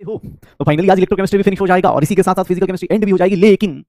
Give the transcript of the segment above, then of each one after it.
हो तो फाइनली आज इलेक्ट्रोकेमिस्ट्री भी फिनिश हो जाएगा और इसी के साथ साथ फिजिकल केमिस्ट्री एंड भी हो जाएगी। लेकिन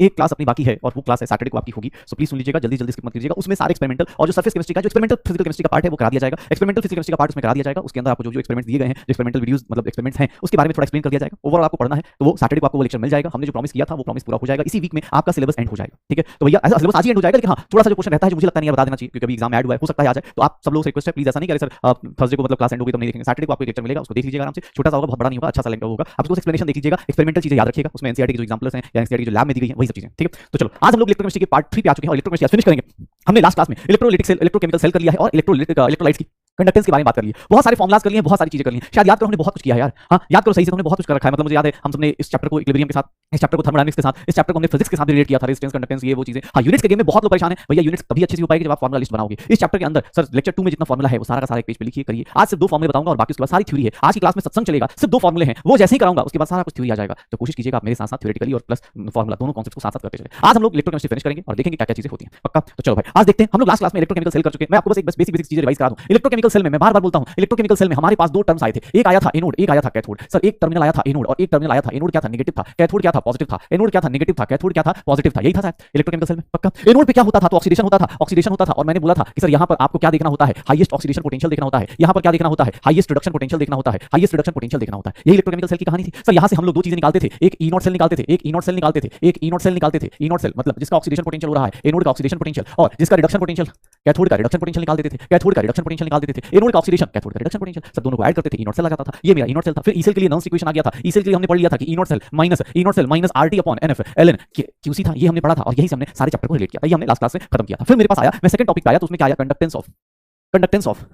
एक क्लास अपनी बाकी है और वो क्लास है सैटरडे को आपकी होगी। सो प्लीज सुन लीजिएगा, जल्दी जल्दी स्किप मत कीजिएगा। उसमें सारे एक्सपेरिमेंटल और जो सरफेस केमिस्ट्री का जो एक्सपेरिमेंटल फिजिकल केमिस्ट्री का पार्ट है वो करा दिया जाएगा। एक्सपेरिमेंटल फिजिकल केमिस्ट्री का पार्ट उसमें करा दिया जाएगा। उसके अंदर आपको जो जो एक्सपेरिमेंट दिए गए हैं, जो एक्सपेरिमेंटल वीडियोस मतलब एक्सपेरिमेंट्स हैं, उसके बारे में थोड़ा एक्सप्लेन कर दिया जाएगा। ओवरऑल आपको पढ़ना है तो वो सैटरडे को आपको वो लेक्चर मिल जाएगा। हमने जो प्रॉमिस किया था वो प्रॉमिस पूरा हो जाएगा। इसी वीक में आपका सिलेबस एंड हो जाएगा। ठीक है, तो भैया ऐसा सिलेबस आज ही एंड हो जाएगा। लेकिन हाँ, थोड़ा सा जो क्वेश्चन रहता है जो मुझे लगता नहीं है बता देना चाहिए क्योंकि अभी एग्जाम ऐड हुआ है, हो सकता है आ जाए। तो आप सब लोगों से रिक्वेस्ट है, प्लीज ऐसा नहीं करें सर थर्सडे को मतलब क्लास एंड होगी तो नहीं देखेंगे। सैटरडे को आपको एक लेक्चर मिलेगा, उसको देख लीजिएगा आराम से। छोटा सा होगा, बहुत बड़ा नहीं होगा, अच्छा सा लेक्चर होगा। आप उसको एक्सप्लेनेशन देख लीजिएगा, एक्सपेरिमेंटल चीजें याद रखिएगा। उसमें एनसीईआरटी के जो एग्जांपल्स हैं या एनसीईआरटी की जो लैब में दी गई है वही सब चीजें। ठीक है, तो चलो आज हम लोग इलेक्ट्रोकेमिस्ट्री के पार्ट 3 पे आ चुके हैं और इलेक्ट्रोकेमिस्ट्री फिनिश करेंगे। हमने लास्ट क्लास में इलेक्ट्रोलाइटिक सेल, इलेक्ट्रोकेमिकल सेल कर लिया है और इलेक्ट्रोलाइट्स की कंडक्टेंस के बारे में बात कर ली है। बहुत सारे फॉर्मुलाज कर लिए हैं, बहुत सारी चीजें कर ली हैं। शायद याद करो हमने बहुत कुछ किया है यार। हाँ, याद करो सही से, हमने बहुत कुछ कर रखा है। मतलब मुझे याद है हम सबने इस चैप्टर को इक्विलिब्रियम के साथ, इस चैप्टर को थर्मोडायनामिक्स के साथ, इस चैप्टर को हमने फिजिक्स के साथ रिलेट किया था, रेजिस्टेंस कंडक्टेंस ये वो चीजें। हाँ, यूनिट्स के गेम में बहुत लोग परेशान है भैया, यूनिट्स तभी अच्छे से हो पाएगी जब आप फॉर्मुला लिस्ट बनाओगे। इस चैप्टर के अंदर सर लेक्चर 2 में जितना फॉर्मुला है वो सारा का सारा एक पेज पे लिखिए, करिए। आज सिर्फ 2 फॉर्मुले बताऊंगा और बाकी उसके बाद सारी थ्योरी है। आज की क्लास में सत्संग चलेगा, सिर्फ 2 फॉर्मुले हैं, वो जैसे ही कराऊंगा उसके बाद सारा कुछ थ्योरी आ जाएगा। तो कोशिश कीजिएगा आप मेरे साथ साथ थ्योरेटिकली और प्लस फॉर्मुला दोनों कॉन्सेप्ट्स को साथ साथ करते चले। आज हम लोग इलेक्ट्रोकेमिस्ट्री फिनिश करेंगे और देखेंगे क्या क्या चीजें होती हैं। पक्का? तो चलो भाई आज देखते हैं। हम लोग लास्ट क्लास में इलेक्ट्रोकेमिकल सेल कर चुके हैं। मैं आपको बस एक बेसिक चीजें रिवाइज करा दूं। इलेक्ट्रोकेमिकल सेल में मैं बार-बार बोलता हूं, इलेक्ट्रोकेमिकल सेल में हमारे पास 2 टर्म्स आए थे। एक आया था एनोड, एक आया था कैथोड। सर एक टर्मिनल आया था एनोड और एक टर्मिनल आया था, एनोड क्या था नेगेटिव था, कैथोड क्या था पॉजिटिव था। एनोड क्या था नेगेटिव था, कैथोड क्या था पॉजिटिव था। यही था शायद इलेक्ट्रोकेमिकल सेल में। पक्का? एनोड पे क्या होता था तो ऑक्सीडेशन होता था, ऑक्सीडेशन होता था। और मैंने बोला था कि सर यहां पर आपको क्या देखना होता है, हाईएस्ट ऑक्सीडेशन पोटेंशियल देखना होता है। यहां पर क्या देखना होता है, हाईएस्ट रिडक्शन पोटेंशियल देखना होता है, हाईएस्ट रिडक्शन पोटेंशियल देखना होता है। यही इलेक्ट्रोकेमिकल सेल की कहानी थी। सर यहां से हम लोग 2 चीजें निकालते थे, एक ई नॉट सेल निकालते थे, एक ई नॉट सेल निकालते थे, एक ई नॉट सेल निकालते थे। ई नॉट सेल मतलब जिसका ऑक्सीडेशन पोटेंशियल हो रहा है, एनोड का ऑक्सीडेशन पोटेंशियल, और जिसका रिडक्शन पोटेंशियल, कैथोड का रिडक्शन पोटेंशियल निकाल देते थे, कैथोड का रिडक्शन पोटेंशियल निकाल देते थे। एनोड का ऑक्सीडेशन, कैथोड का रिडक्शन पोटेंशियल, सब दोनों को ऐड करते थे, ई नॉट सेल आ जाता था। ये मेरा ई नॉट सेल था। फिर ई सेल के लिए नॉन इक्वेशन आ गया था। ई सेल के लिए हमने पढ़ लिया था कि E nought cell minus RT upon nF ln Qc था। ये हमने पढ़ा था और यही से हमने सारे चैप्टर को रिलेट किया था। ये हमने लास्ट क्लास में खत्म किया था। फिर मेरे पास आया, मैं सेकंड टॉपिक पे आया तो उसमें क्या आया, conductance of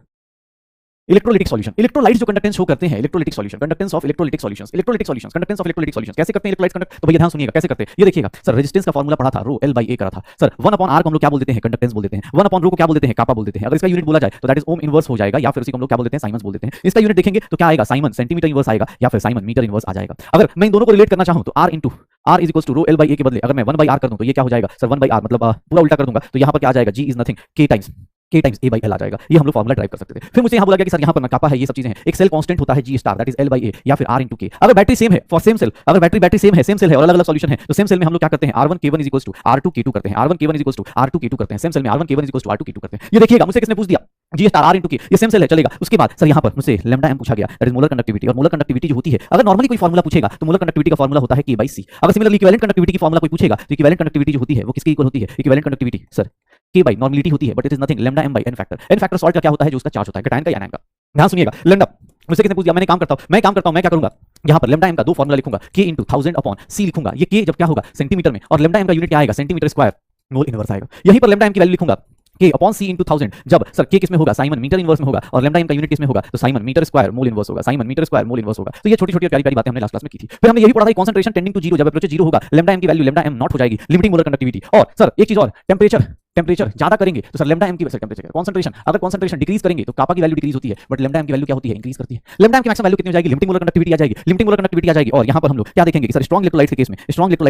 electrolytic solution. Electrolytes जो कंडक्टेंस शो करते हैं, electrolytic solution, conductance of electrolytic solutions, electrolytic solutions, conductance of electrolytic solutions कैसे करते हैं इलेक्ट्रोलाइट्स कंडक्ट। तो भैया ध्यान सुनिएगा कैसे करते हैं, ये देखिएगा। सर रेजिस्टेंस का फार्मूला पढ़ा था, रो L by A करा था। सर 1 upon R को हम लोग क्या बोल देते हैं, कंडक्टेंस बोल देते हैं। 1 upon रो को क्या बोल देते हैं, कापा बोल देते हैं। अगर इसका यूनिट बोला जाए तो दैट इज ओम इनवर्स हो जाएगा, या फिर उसी को हम लोग क्या बोल देते हैं, साइमन्स बोल देते हैं। इसका यूनिट देखेंगे तो क्या आएगा, साइमन सेंटीमीटर इनवर्स आएगा या फिर साइमन मीटर इनवर्स आ जाएगा। अगर मैं इन दोनों को रिलेट करना चाहूं तो R is equals to rho L by A के बदले अगर मैं 1 by R कर दूं तो ये क्या हो जाएगा सर, 1 by R मतलब पूरा उल्टा कर दूंगा तो यहां पर क्या आ जाएगा, G is nothing K times A by L आ जाएगा। ये हम लोग फॉर्मूला ड्राइव कर सकते थे। फिर मुझे यहां बोला गया कि सर यहां पर ना कापा है, ये सब चीजें हैं। एक सेल कांस्टेंट होता है G star, that is L by A या फिर R into K। अगर बैटरी सेम है फॉर सेम सेल, अगर बैटरी सेम है, सेम सेल है और अलग अलग सॉल्यूशन है तो सेम सेल में हम लोग क्या करते हैं, R1 K1 is equals to R2 K2 करते हैं, R1 K1 is equals to R2 K2 करते हैं। सेम सेल में R1 K1 is equals to R2 K2 करते हैं। ये देखिएगा मुझसे किसने पूछ दिया, G star R into K, ये सेम सेल है चलेगा। उसके बाद सर यहां पर मुझसे लैम्डा m पूछा गया, दैट इज मोलर कंडक्टिविटी। और मोलर कंडक्टिविटी जो होती है, अगर नॉर्मली कोई फार्मूला पूछेगा तो मोलर कंडक्टिविटी का फार्मूला होता है K by C। अगर सिमिलरली इक्विवेलेंट कंडक्टिविटी की फार्मूला कोई पूछेगा तो इक्विवेलेंट कंडक्टिविटी जो होती है वो किसके इक्वल होती है, equivalent conductivity sir K by normality होती है, but it is nothing lambda m by n factor. n factor salt का क्या होता है, जो उसका चार्ज होता है, कैटायन का या एनायन का। ध्यान सुनिएगा, लैम्डा मुझसे किसने पूछ दिया, मैं काम करता हूं, मैं क्या करूंगा, यहां पर लैम्डा m का 2 फार्मूला लिखूंगा, K into 1000 अपॉन C लिखूंगा। ये K जब क्या होगा सेंटीमीटर में और लैम्डा m का यूनिट क्या आएगा, सेंटीमीटर स्क्वायर मोल इनवर्स आएगा। यहीं पर लैम्डा m की वैल्यू लिखूंगा K अपॉन C into 1000 जब सर K किस में होगा, साइमन मीटर इनवर्स में होगा और लैम्डा m का यूनिट किस में होगा तो siemens metre square mole inverse होगा, siemens metre square mole inverse होगा। तो ये छोटी-छोटी प्यारी-प्यारी बातें हमने लास्ट क्लास में की थी। फिर हमने यही पढ़ा था कंसंट्रेशन टेंडिंग टू 0 जब अप्रोच 0 होगा, लैम्डा m की वैल्यू लैम्डा m नॉट हो जाएगी, लिमिटिंग मोलर कंडक्टिविटी। और सर एक चीज और, टेम्परेचर ज्यादा करेंगे तो सर लैम्डा m की टेम्परेचर कंसंट्रेशन, अगर कंसंट्रेशन डिक्रीज करेंगे तो कापा की वैल्यू डिक्रीज होती है, बट लैम्डा m की वैल्यू क्या होती है, इंक्रीज करती है। लैम्डा m की मैक्सिमम वैल्यू कितनी हो जाएगी, लिमिटिंग मोलर कंडक्टिविटी आ जाएगी, लिमिटिंग मोलर कंडक्टिविटी आ जाएगी। और यहां पर हम लोग क्या देखेंगे कि सर स्ट्रांग इलेक्ट्रोलाइट्स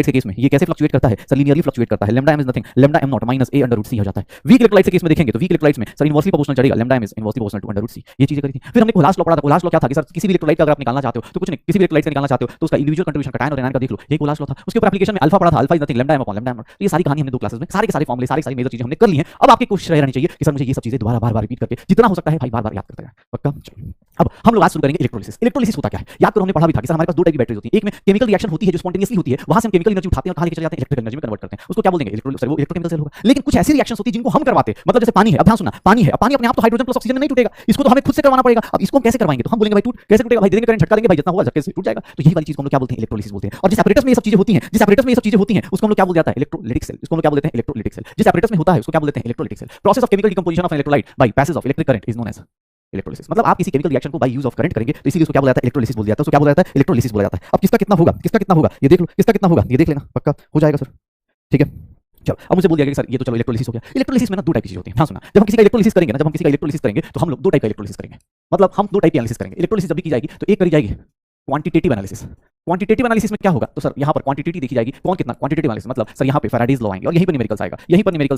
के केस में ये कैसे फ्लक्चुएट करता है, सर लीनियरली फ्लक्चुएट करता है। Lambda m is nothing lambda m not minus a under root c हो जाता है। वीक इलेक्ट्रोलाइट्स के केस में देखेंगे तो वीक इलेक्ट्रोलाइट्स में सर इनवर्सली प्रोपोर्शनल चलेगा, lambda m is inversely proportional to under root c। ये चीजें करी थी। फिर हमने कोलास लॉ पढ़ा था। कोलास लॉ क्या था कि सर किसी भी इलेक्ट्रोलाइट का अगर आप निकालना चाहते हो तो कुछ नहीं, किसी भी इलेक्ट्रोलाइट से निकालना चाहते हो तो उसका इंडिविजुअल कंट्रीब्यूशन कैटायन और एनायन का देख लो, ये कोलास लॉ था। उसके ऊपर एप्लीकेशन में अल्फा पढ़ा था, alpha is nothing lambda m upon lambda m not. तो ये सारी कहानी हमने 2 क्लासेस में सारे के सारे फॉर्मूले सारी मेजर चीजें हमने कर ली हैं। अब आपकी कोशिश रहनी चाहिए कि सर मुझे ये सब चीजें दोबारा बार-बार रिपीट करके जितना हो सकता है भाई बार-बार याद करते रहें। पक्का? चलो अब हम लोग आज शुरू करेंगे इलेक्ट्रोलिसिस। इलेक्ट्रोलिसिस होता क्या है, याद करो हमने पढ़ा भी था कि सर हमारे पास 2 टाइप की बैटरीज होती है। एक में केमिकल रिएक्शन होती है जो स्पॉन्टेनियसली होती है, वहां से हम केमिकल एनर्जी उठाते हैं और कहां लेके चले जाते हैं, इलेक्ट्रिकल एनर्जी में कन्वर्ट करते हैं। उसको क्या बोलेंगे, वो इलेक्ट्रोकेमिकल सेल होगा। लेकिन कुछ ऐसी रिएक्शंस होती है जिनको हम करवाते हैं, मतलब जैसे पानी है। अब ध्यान सुनना, पानी है, अब पानी अपने आप तो हाइड्रोजन प्लस ऑक्सीजन में नहीं टूटेगा, इसको तो हमें खुद से करवाना पड़ेगा। अब इसको हम कैसे करवाएंगे तो हम बोलेंगे भाई टूट कैसे टूटेगा, भाई देंगे करंट, झटका देंगे भाई, जितना होगा झटके से टूट जाएगा। तो यही वाली चीज को हम लोग क्या बोलते हैं, इलेक्ट्रोलिसिस बोलते हैं। और जिस एपरेटस में ये सब चीजें होती हैं, उसको हम लोग क्या बोल जाता है, इलेक्ट्रोलाइटिक सेल। इसको हम लोग क्या बोलते हैं, इलेक्ट्रोलाइटिक सेल। जिस एपरेटस में होता है उसको क्या बोलते हैं, electrolytic cell. Process of chemical decomposition of electrolyte by passage of electric current is known as electrolysis. मतलब आप किसी केमिकल रिएक्शन को बाय यूज ऑफ करंट करेंगे तो इसीलिए उसको क्या बोला जाता है, इलेक्ट्रोलिसिस बोला जाता है। उसको क्या बोला जाता है, इलेक्ट्रोलिसिस बोला जाता है। अब किसका कितना होगा ये देख लो, किसका कितना होगा ये देख लेना, पक्का हो जाएगा सर। ठीक है, चलो अब मुझे बोल दिया गया कि सर ये तो चलो इलेक्ट्रोलिसिस हो गया। इलेक्ट्रोलिसिस में ना 2 टाइप की चीजें होती हैं। हाँ सुना, जब हम किसी का इलेक्ट्रोलिसिस करेंगे तो हम लोग 2 टाइप का इलेक्ट्रोलिसिस करेंगे। मतलब हम 2 टाइप की एनालिसिस करेंगे। इलेक्ट्रोलिसिस जब भी की जाएगी तो एक करी जाएगी क्वांटिटेटिव एनालिसिस। क्वांटिटेटिव एनालिसिस में क्या होगा तो सर यहाँ पर क्वांटिटी देखी जाएगी, कौन कितना क्वांटिटेटिव एनालिसिस मतलब सर यहाँ पे फैराडेज लॉ आएंगे और यहीं पर न्यूमेरिकल्स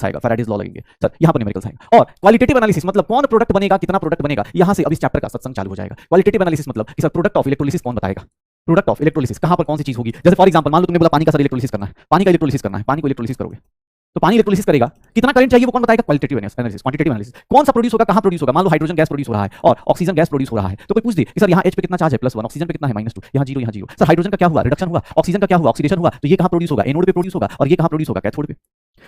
आएगा, फैराडेज लॉ लगेंगे सर, यहाँ पर न्यूमेरिकल्स आएंगे। और क्वालिटेटिव एनालिसिस मतलब कौन प्रोडक्ट बनेगा, कितना प्रोडक्ट बनेगा, यहाँ से अब इस चैप्टर का सत्संग चालू हो जाएगा। क्वालिटेटिव एनालिसिस मतलब कि सर प्रोडक्ट ऑफ इलेक्ट्रोलिसिस कौन बताएगा, प्रोडक्ट ऑफ इलेक्ट्रोलिसिस, कहां पर कौन सी चीज होगी। जैसे फॉर एग्जांपल मान लो तुमने बोला पानी का सर इलेक्ट्रोलिसिस करना है, पानी का इलेक्ट्रोलिसिस करना है, पानी को इलेक्ट्रोलिसिस करोगे तो पानी इलेक्ट्रोलिसिस करेगा, कितना करंट चाहिए वो कौन बताएगा, क्वालिटेटिव एनालिसिस, क्वांटिटेटिव एनालिसिस, कौन सा प्रोड्यूस होगा, कहां प्रोड्यूस होगा। मान लो हाइड्रोजन गैस प्रोड्यूस हो रहा है और ऑक्सीजन गैस प्रोड्यूस हो रहा है, तो कोई पूछ दे कि सर यहाँ H पे कितना चार्ज है +1, ऑक्सीजन पे कितना है -2, यहाँ 0 यहाँ 0, सर हाइड्रोजन का क्या हुआ, रिडक्शन हुआ, ऑक्सीजन का क्या हुआ, ऑक्सीडेशन हुआ, तो ये कहां प्रोड्यूस होगा, एनोड पे प्रोड्यूस होगा और ये कहां प्रोड्यूस होगा, कैथोड पे।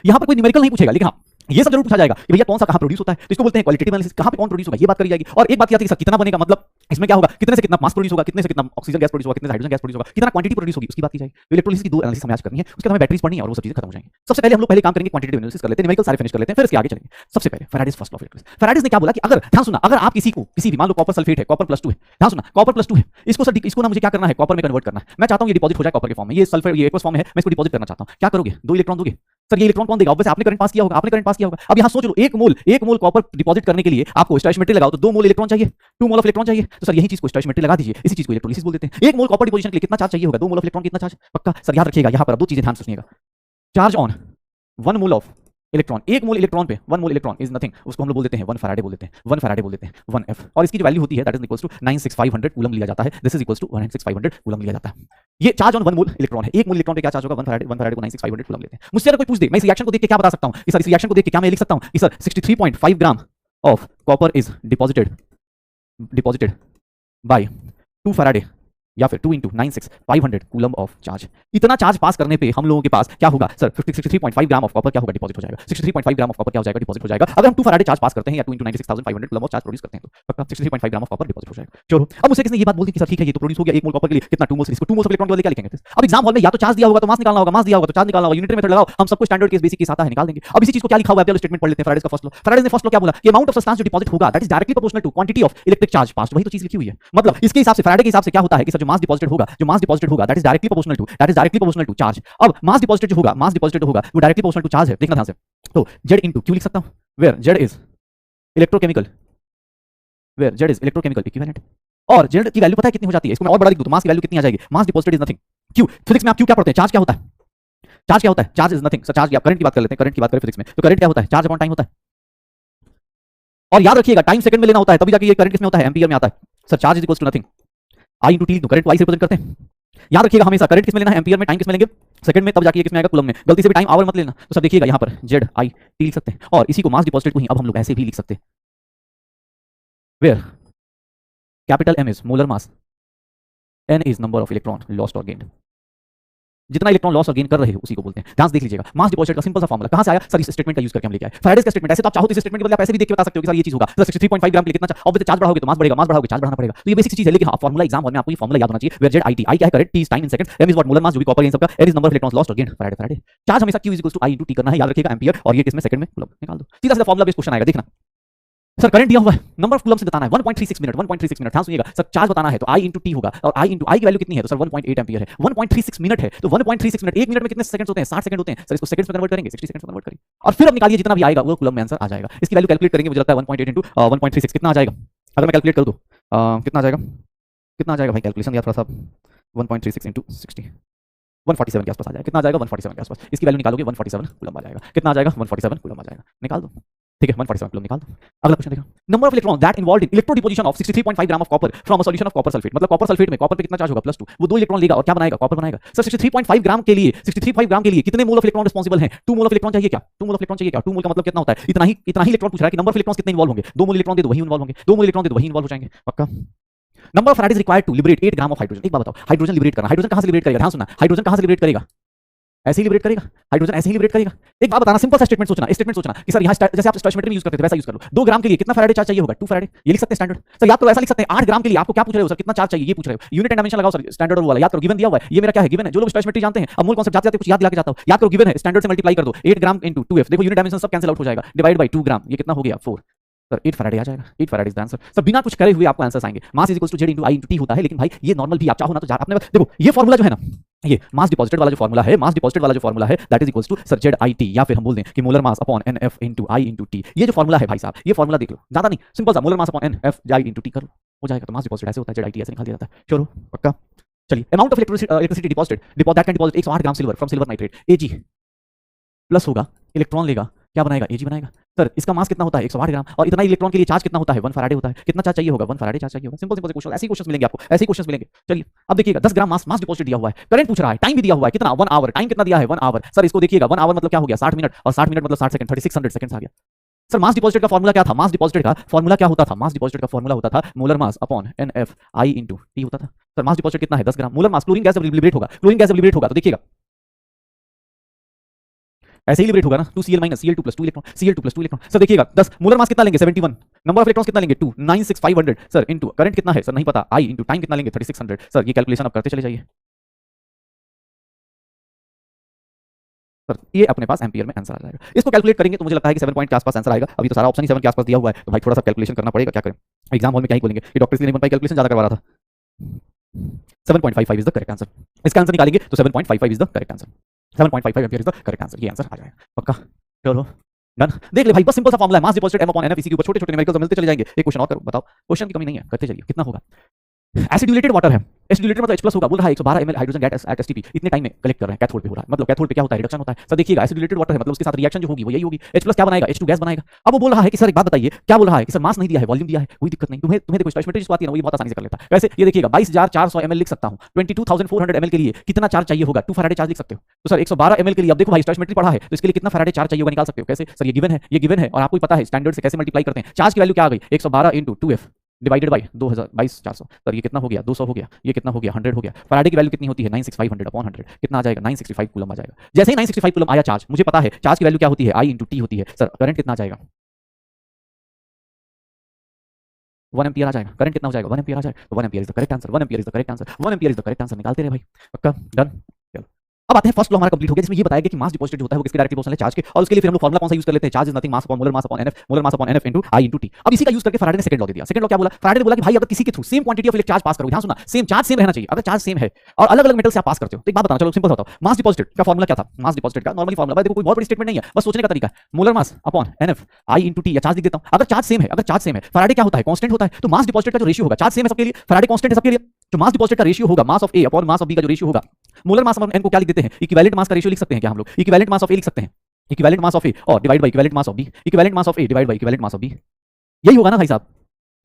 यहाँ पर कोई न्यूमेरिकल नहीं पूछेगा, लेकिन हाँ ये सब जरूर पूछा जाएगा कि भैया कौन सा कहां प्रोड्यूस होता है, तो इसको बोलते हैं क्वालिटेटिव एनालिसिस, कहां पे कौन प्रोड्यूस होगा ये बात करी जाएगी। और एक बात क्या थी सर कितना बनेगा, मतलब इसमें क्या होगा, कितने से कितना मास प्रोड्यूस होगा, कितने से कितना ऑक्सीजन गैस प्रोड्यूस होगा, कितने से हाइड्रोजन गैस प्रोड्यूस होगा, कितना क्वांटिटी प्रोड्यूस होगी उसकी बात की जाएगी। तो इलेक्ट्रोलिसिस की दो एनालिसिस हमें आज करनी है, उसके बाद हमें बैटरीज पढ़नी है और वो सब चीजें खत्म हो जाएंगी। सबसे पहले हम लोग पहले काम करेंगे क्वांटिटेटिव एनालिसिस कर लेते हैं, न्यूमेरिकल सारे फिनिश कर लेते हैं, फिर इसके आगे चलेंगे। सबसे पहले Faraday's first law of electricity. Faraday's ने क्या बोला कि अगर ध्यान सुनना, अगर आप किसी भी मान लो कॉपर सल्फेट है, कॉपर +2 है, ध्यान सुनना कॉपर +2 है, इसको सर इसको ना मुझे क्या करना है, कॉपर में कन्वर्ट करना है। मैं चाहता हूं ये डिपॉजिट हो जाए कॉपर के फॉर्म में, ये सल्फर ये एक्वस फॉर्म में है, मैं इसको डिपॉजिट करना चाहता हूं, क्या करोगे, 2 इलेक्ट्रॉन दोगे। सर ये इलेक्ट्रॉन कौन देगा, ऑब्वियसली आपने करंट पास किया होगा, आपने करंट पास किया होगा। अब यहां सोच लो 1 मोल कॉपर डिपॉजिट करने के लिए आपको स्टोइचियोमेट्री लगाओ तो 2 मोल इलेक्ट्रॉन चाहिए, 2 मोल ऑफ इलेक्ट्रॉन चाहिए। तो सर यही चीज को स्टोइचियोमेट्री लगा दीजिए, इसी चीज को इलेक्ट्रोलिसिस बोल देते हैं। 1 मोल कॉपर डिपोजिशन के लिए कितना चार्ज चाहिए होगा, 2 मोल ऑफ इलेक्ट्रॉन, कितना चार्ज पक्का। सर याद रखिएगा यहां पर अब दो चीजें ध्यान से सुनिएगा, charge on 1 mole of electron, 1 mole electron पे 1 मोल इलेक्ट्रॉन इज नथिंग, उसको हम लोग बोल देते हैं 1 फैराडे बोल देते हैं, 1 फैराडे बोल देते हैं, 1 F। और इसकी जो वैल्यू होती है that is equals to 96500 coulomb लिया जाता है, this is equals to 16500 coulomb लिया जाता है। ये चार्ज ऑन 1 मोल इलेक्ट्रॉन है, 1 मोल इलेक्ट्रॉन पे क्या चार्ज होगा, 1 फैराडे को 96500 कूलम लेते हैं। मुझसे अगर कोई पूछ दे मैं इस रिएक्शन को देख के क्या बता सकता हूं कि सर इस रिएक्शन को देख के क्या मैं लिख सकता हूं कि sir 63.5 gram of copper is deposited bye 2 Faraday या फिर 2 × 96500 कूलम ऑफ चार्ज। इतना चार्ज पास करने पे हम लोगों के पास क्या होगा सर, 63.5 ग्राम ऑफ कॉपर क्या होगा, डिपॉजिट हो जाएगा। 63.5 ग्राम ऑफ कॉपर क्या हो जाएगा, डिपॉजिट हो जाएगा। अगर हम 2 फैराडे चार्ज पास करते हैं या 2 × 96500 कूलम ऑफ चार्ज प्रोड्यूस करते हैं तो पक्का 63.5 ग्राम ऑफ कॉपर डिपॉजिट हो जाएगा। चलो अब मुझसे किसने ये बात बोल दी कि सर ठीक है ये तो प्रोड्यूस हो गया 1 मोल कॉपर के लिए कितना 2 मोल, इसको 2 मोल ऑफ इलेक्ट्रॉन के बदले क्या लिखेंगे। अब एग्जाम हॉल में या तो चार्ज दिया होगा तो मास निकालना होगा, मास दिया होगा तो चार्ज निकालना होगा, यूनिटरी मेथड लगाओ, हम सबको स्टैंडर्ड केस बेसिक केस आता है निकाल देंगे। अब इसी चीज को क्या लिखा हुआ है पहले स्टेटमेंट पढ़ लेते हैं। फैराडेज का फर्स्ट लॉ, फैराडेज ने फर्स्ट लॉ क्या बोला कि अमाउंट ऑफ सब्सटेंस जो डिपॉजिट होगा that is directly proportional to quantity of electric charge pass. वही तो चीज लिखी हुई है, मतलब इसके हिसाब से फैराडे के हिसाब से क्या होता है कि सर जो मास डिपॉजिटेड होगा that is directly proportional to charge. अब मास डिपॉजिटेड जो होगा वो डायरेक्टली प्रोपोर्शनल टू चार्ज है, देखना ध्यान से। तो Z × Q लिख सकता हूं, where Z is electrochemical equivalent. और Z की वैल्यू पता है कितनी हो जाती है, इसको मैं और बड़ा लिख दूं तो मास की वैल्यू कितनी आ जाएगी, mass deposited is nothing. Q physics में आप Q क्या पढ़ते हैं, चार्ज क्या होता है, charge is nothing. Sir charge की करंट की बात कर लेते हैं, करंट की बात करें फिजिक्स में तो करंट क्या होता है, चार्ज अपॉन टाइम होता है। और याद रखिएगा टाइम सेकंड में लेना होता है तभी जाके ये करंट किसमें होता है, एम्पीयर में आता है। Sir charge is equals to nothing, I × T लिख दो, करंट को I से रिप्रेजेंट करते हैं। याद रखिएगा हमेशा करंट किसमें लेना है, एम्पीयर में, टाइम किसमें लेंगे, सेकंड में, तब जाके ये किसमें आएगा, कूलम में। गलती से भी टाइम आवर मत लेना। तो सब देखिएगा यहाँ पर ZI T लिख सकते हैं और इसी को मास डिपॉजिटेड को ही अब हम लोग ऐसे भी लिख सकते हैं, where capital M is molar mass, N is number of electron lost और गेन्ड। जितना इलेक्ट्रॉन लॉस और गेन कर रहे हो उसी को बोलते हैं। ध्यान से देख लीजिएगा मास डिपॉजिटेड का सिंपल सा फॉर्मूला कहां से आया सर, इस स्टेटमेंट का यूज करके हम लेके आए। फैराडेज का स्टेटमेंट, ऐसे तो आप चाहो तो इस स्टेटमेंट के बदले आप ऐसे भी देख के बता सकते हो कि सर ये चीज होगा, सर 63.5 ग्राम के लिए कितना चार्ज, ऑब्वियसली चार्ज बढ़ाओगे तो मास बढ़ेगा, मास बढ़ाओगे चार्ज बढ़ाना पड़ेगा। तो ये बेसिक चीज है, लेकिन हां फॉर्मूला एग्जाम हॉल में आपको ये फॉर्मूला याद होना चाहिए, where Z I T, I क्या है current, T is time in second, M is what molar mass जो भी कॉपर इन सबका, N is number of electrons lost और गेन। फैराडे चार्ज हमेशा Q = I × T करना है, याद रखिएगा एम्पीयर, और ये किसमें सेकंड में, कूलम निकाल दो। सीधा सीधा फॉर्मूला बेस्ड क्वेश्चन आएगा, देखना। सर करंट दिया हुआ है, नंबर ऑफ कूलम से बताना है 1.36 मिनट, 1.36 मिनट। ध्यान सुनिएगा सर चार्ज बताना है तो I × T होगा, और I की वैल्यू कितनी है तो सर 1.8 एम्पीयर है, 1.36 मिनट है तो 1.36 मिनट, 1 मिनट में कितने सेकंड्स होते हैं, 60 सेकंड होते हैं। सर इसको सेकंड्स में कन्वर्ट करेंगे, 60 सेकंड्स में कन्वर्ट करेंगे और फिर अब निकालिए जितना भी आएगा वो कूलम में आंसर आ जाएगा। इसकी वैल्यू कैलकुलेट करेंगे, मुझे लगता है 1.8 × 1.36 कितना आ जाएगा, अगर मैं कैलकुलेट कर दूं कितना आ जाएगा भाई, कैलकुलेशन यार थोड़ा सा, 1.36 × 60 147 के आसपास आ जाएगा, कितना आ जाएगा 147 के आसपास। इसकी वैल्यू निकालोगे 147 कूलम आ जाएगा, कितना आ जाएगा 147 कूलम आ जाएगा, निकाल दो। ठीक है 147 कूलम निकाल दो। अगला क्वेश्चन देखो, number of electron that involved in electro deposition of 63.5 gram of copper from a solution of copper sulphate. मतलब कॉपर सल्फेट में कॉपर पे कितना चार्ज होगा +2, वो 2 इलेक्ट्रॉन लेगा और क्या बनाएगा, कॉपर बनाएगा। सर 63.5 ग्राम के लिए कितने मोल ऑफ इलेक्ट्रॉन रिस्पांसिबल हैं, 2 मोल ऑफ इलेक्ट्रॉन चाहिए क्या, 2 मोल ऑफ इलेक्ट्रॉन चाहिए क्या, 2 मोल का मतलब कितना होता है, इतना ही इलेक्ट्रॉन पूछ रहा है कि नंबर ऑफ इलेक्ट्रॉन्स कितने इन्वॉल्व होंगे, 2 मोल इलेक्ट्रॉन दे दो वही इन्वॉल्व होंगे, 2 मोल इलेक्ट्रॉन दे दो वही इन्वॉल्व हो जाएंगे पक्का। Number of Faraday required to liberate 8 gram of hydrogen. एक बात बताओ, हाइड्रोजन लिबरेट करना, हाइड्रोजन कहां से लिबरेट करेगा, ध्यान सुनना, हाइड्रोजन कहां से लिबरेट करेगा, ऐसे ही लिबरेट करेगा, हाइड्रोजन ऐसे ही लिबरेट करेगा। एक बात बताना, सिंपल सा स्टेटमेंट सोचना कि सर यहाँ जैसे आप स्टोइचियोमेट्री में यूज करते थे वैसा यूज करो। 2 ग्राम के लिए कितना फैराडे चार्ज चाहिए होगा, 2 फैराडे, ये लिख सकते हैं स्टैंडर्ड। सर याद करो ऐसा लिख सकते हैं 8 ग्राम के लिए आपको क्या पूछ रहे हो सर, कितना चार्ज चाहिए ये पूछ रहे हो, यूनिट एंड डायमेंशन लगाओ सर, स्टैंडर्ड वाला याद करो, गिवन दिया हुआ है, ये मेरा क्या है गिवन है, जो लोग स्टोइचियोमेट्री जानते हैं, अब मूल कॉन्सेप्ट जाते कुछ याद दिला के जाता हूं, याद करो गिवन है, स्टैंडर्ड से मल्टीप्लाई कर दो, 8 ग्राम × 2F, देखो यूनिट डायमेंशन सब कैंसिल आउट हो जाएगा, डिवाइड बाय 2 ग्राम, ये कितना हो गया 4, सर 8 फैराडे आ जाएगा, 8 Faraday is the answer. Sir बिना कुछ करे हुए आपको आंसर्स आएंगे। Mass is equals to Z × I × T होता है, लेकिन भाई ये नॉर्मल भी आप चाहो ना तो अपने देखो ये फॉर्मूला जो है ना, ये मास डिपॉजिटेड वाला जो फॉर्मूला है that is equals to sir Z I T, या फिर हम बोल दें कि molar mass upon NF × I × T। ये जो फॉर्मूला है भाई साहब, ये फॉर्मूला देख लो, ज्यादा नहीं, सिंपल सा molar mass upon NF I × T कर लो, हो जाएगा। तो मास डिपॉजिटेड ऐसे होता है, Z I T ऐसे निकाल दिया जाता है। चलो पक्का। चलिए amount of electricity deposited that can deposit 108 gram silver from silver nitrate Ag plus होगा, इलेक्ट्रॉन लेगा, क्या बनाएगा, Ag बनाएगा। सर इसका मास कितना होता है 108 ग्राम, और इतना इलेक्ट्रॉन के लिए चार्ज कितना होता है 1 फैराडे होता है। कितना चार्ज चाहिए होगा 1 फैराडे चार्ज चाहिए होगा। सिंपल सिंपल से क्वेश्चन, ऐसे ही क्वेश्चन मिलेंगे आपको, ऐसे ही क्वेश्चन मिलेंगे। चलिए अब देखिएगा 10 ग्राम मास डिपॉजिट दिया हुआ है, करंट पूछ रहा है, टाइम भी दिया हुआ है कितना 1 आवर, टाइम कितना दिया है 1 आवर। सर इसको देखिएगा 1 आवर मतलब क्या हो गया 60 मिनट, और 60 मिनट मतलब 60 सेकंड, 3600 सेकंड्स आ गया। सर मास डिपॉजिट का फॉर्मूला क्या था, मास डिपॉजिट का फॉर्मूला क्या होता था, मास डिपॉजिट का फॉर्मूला होता था molar mass upon NF I into T होता था। सर मास डिपॉजिट कितना है 10 ग्राम। मोलर मास, क्लोरीन गैस जब लिबरेट होगा, क्लोरीन गैस जब लिबरेट होगा तो देखिएगा ऐसे ही लिबरेट होगा ना, 2Cl minus Cl2 plus 2 electron, Cl2 plus 2 electron. Sir देखिएगा 10, मोलर मास कितना लेंगे 71, नंबर ऑफ इलेक्ट्रॉन्स कितना लेंगे 2, 96500 सर इनटू करंट कितना है सर नहीं पता, I इंटू टाइम कितना लेंगे 3600। सर ये कैलकुलेशन आप करते चले जाइए। सर ये अपने पास एम्पियर में आंसर आ जाएगा। इसको कैलकुलेट करेंगे तो मुझे लगता है कि 7 पॉइंट के आसपास आंसर आएगा। अभी तो सारा ऑप्शन ही 7 के आसपास दिया हुआ है, तो भाई थोड़ा सा कैलकुलेशन करना पड़ेगा, क्या करें एग्जाम हॉल में क्या ही बोलेंगे, ये डॉक्टर इसलिए नहीं बन पाई, कैलकुलेशन ज्यादा करवा रहा था। 7.55 इज द करेक्ट आंसर। इसका आंसर निकालेंगे तो 7.55 is the correct answer. 7.55 ampere is the correct answer, ये आंसर आ जाएगा पक्का। चलो डन, देख ले भाई, बस सिंपल सा फॉर्मूला है, मास डिपॉजिट M अपॉन NF, इसी के ऊपर छोटे छोटे न्यूमेरिकल्स मिलते चले जाएंगे। एक क्वेश्चन और करो, बताओ, क्वेश्चन की कमी नहीं है, करते चलिए। कितना होगा, एसिडुलेटेड वाटर है, एसिडुलेटेड मतलब H+ होगा, बोल रहा है 112 ml hydrogen gas at STP इतने टाइम में कलेक्ट कर रहे हैं, कैथोड पे हो रहा है, मतलब कैथोड पे क्या होता है रिडक्शन होता है। सर देखिएगा एसिडुलेटेड वाटर है मतलब उसके साथ रिएक्शन जो होगी वो यही होगी, H+ क्या बनाएगा H2 गैस बनाएगा। अब वो बोल रहा है कि सर एक बात बताइए, क्या बोल रहा है कि सर मास नहीं दिया है वॉल्यूम दिया है, कोई दिक्कत नहीं, तुम्हें देखो स्टोइचियोमेट्री जिसको आती है ना वो बहुत आसानी से कर लेता है। वैसे ये देखिएगा 22400 ml लिख सकता हूं, 22400 ml के लिए कितना चार्ज चाहिए होगा 2 फैराडे चार्ज लिख सकते हो। तो सर 112 ml के लिए अब देखो भाई स्टोइचियोमेट्री पढ़ा है तो इसके लिए कितना फैराडे चार्ज चाहिए होगा निकाल सकते हो। कैसे सर, ये गिवन है और आपको पता है स्टैंडर्ड से कैसे मल्टीप्लाई करते हैं। चार्ज की वैल्यू क्या आ गई 112 × 2F डिवाइडेड बाय 222400। सर ये कितना हो गया 200 हो गया, ये कितना हो गया 100 हो गया। फैराडे की वैल्यू कितनी होती है 96500 अपॉन 100, कितना आ जाएगा 965 कूलम आ जाएगा। जैसे ही 965 कूलम आया चार्ज, मुझे पता है चार्ज की वैल्यू क्या होती है I × T होती है। सर करंट कितना आ जाएगा 1 एम्पियर आ जाएगा, करंट कितना हो जाएगा 1 एम्पियर आ जाएगा। तो 1 ampere is the correct answer, 1 ampere is the correct answer, 1 ampere is the correct answer. निकालते रहे भाई पक्का डन। चलो अब आते हैं फर्स्ट लॉ हमारा कंप्लीट हो गया, जिसमें ये बताया गया कि मास डिपॉजिट होता है वो किसके डायरेक्टली प्रोपोर्शनल है चार्ज के, और उसके लिए फिर हम लोग फॉर्मूला कौन सा यूज कर लेते हैं, charge is nothing mass upon molar mass upon NF, molar mass upon NF × I × T। अब इसी का यूज करके फैराडे ने सेकंड लॉ दे दिया। सेकंड लॉ क्या बोला, फैराडे ने बोला कि भाई अगर किसी के through same quantity of electric charge pass करो, ध्यान सुनना, सेम चार्ज सेम रहना चाहिए, अगर चार्ज सेम है और अलग अलग मेटल से आप पास करते हो तो एक बात बताना, चलो सिंपल बताओ, मास डिपॉजिट का फॉर्मूला क्या था, मास डिपॉजिट का नॉर्मली फॉर्मूला, देखो कोई बहुत बड़ी स्टेटमेंट नहीं है, बस सोचने का तरीका है, molar mass upon NF I × T, या चार्ज लिख देता हूं। अगर चार्ज सेम है, फैराडे क्या होता है कांस्टेंट होता है, तो मास डिपॉजिट का जो रेशियो होगा, चार्ज सेम है सबके लिए, फैराडे कांस्टेंट है सबके लिए, तो मास डिपॉजिट का रेशियो होगा mass of A upon mass of B का जो रेशियो होगा, मोलर मास अपॉन N को क्या लिख देते हैं इक्विवेलेंट मास का रेशियो लिख सकते हैं क्या हम लोग, इक्विवेलेंट मास ऑफ A लिख सकते हैं, इक्विवेलेंट मास ऑफ A और divide by equivalent mass of B, equivalent mass of A divide by equivalent mass of B, यही होगा ना भाई साहब,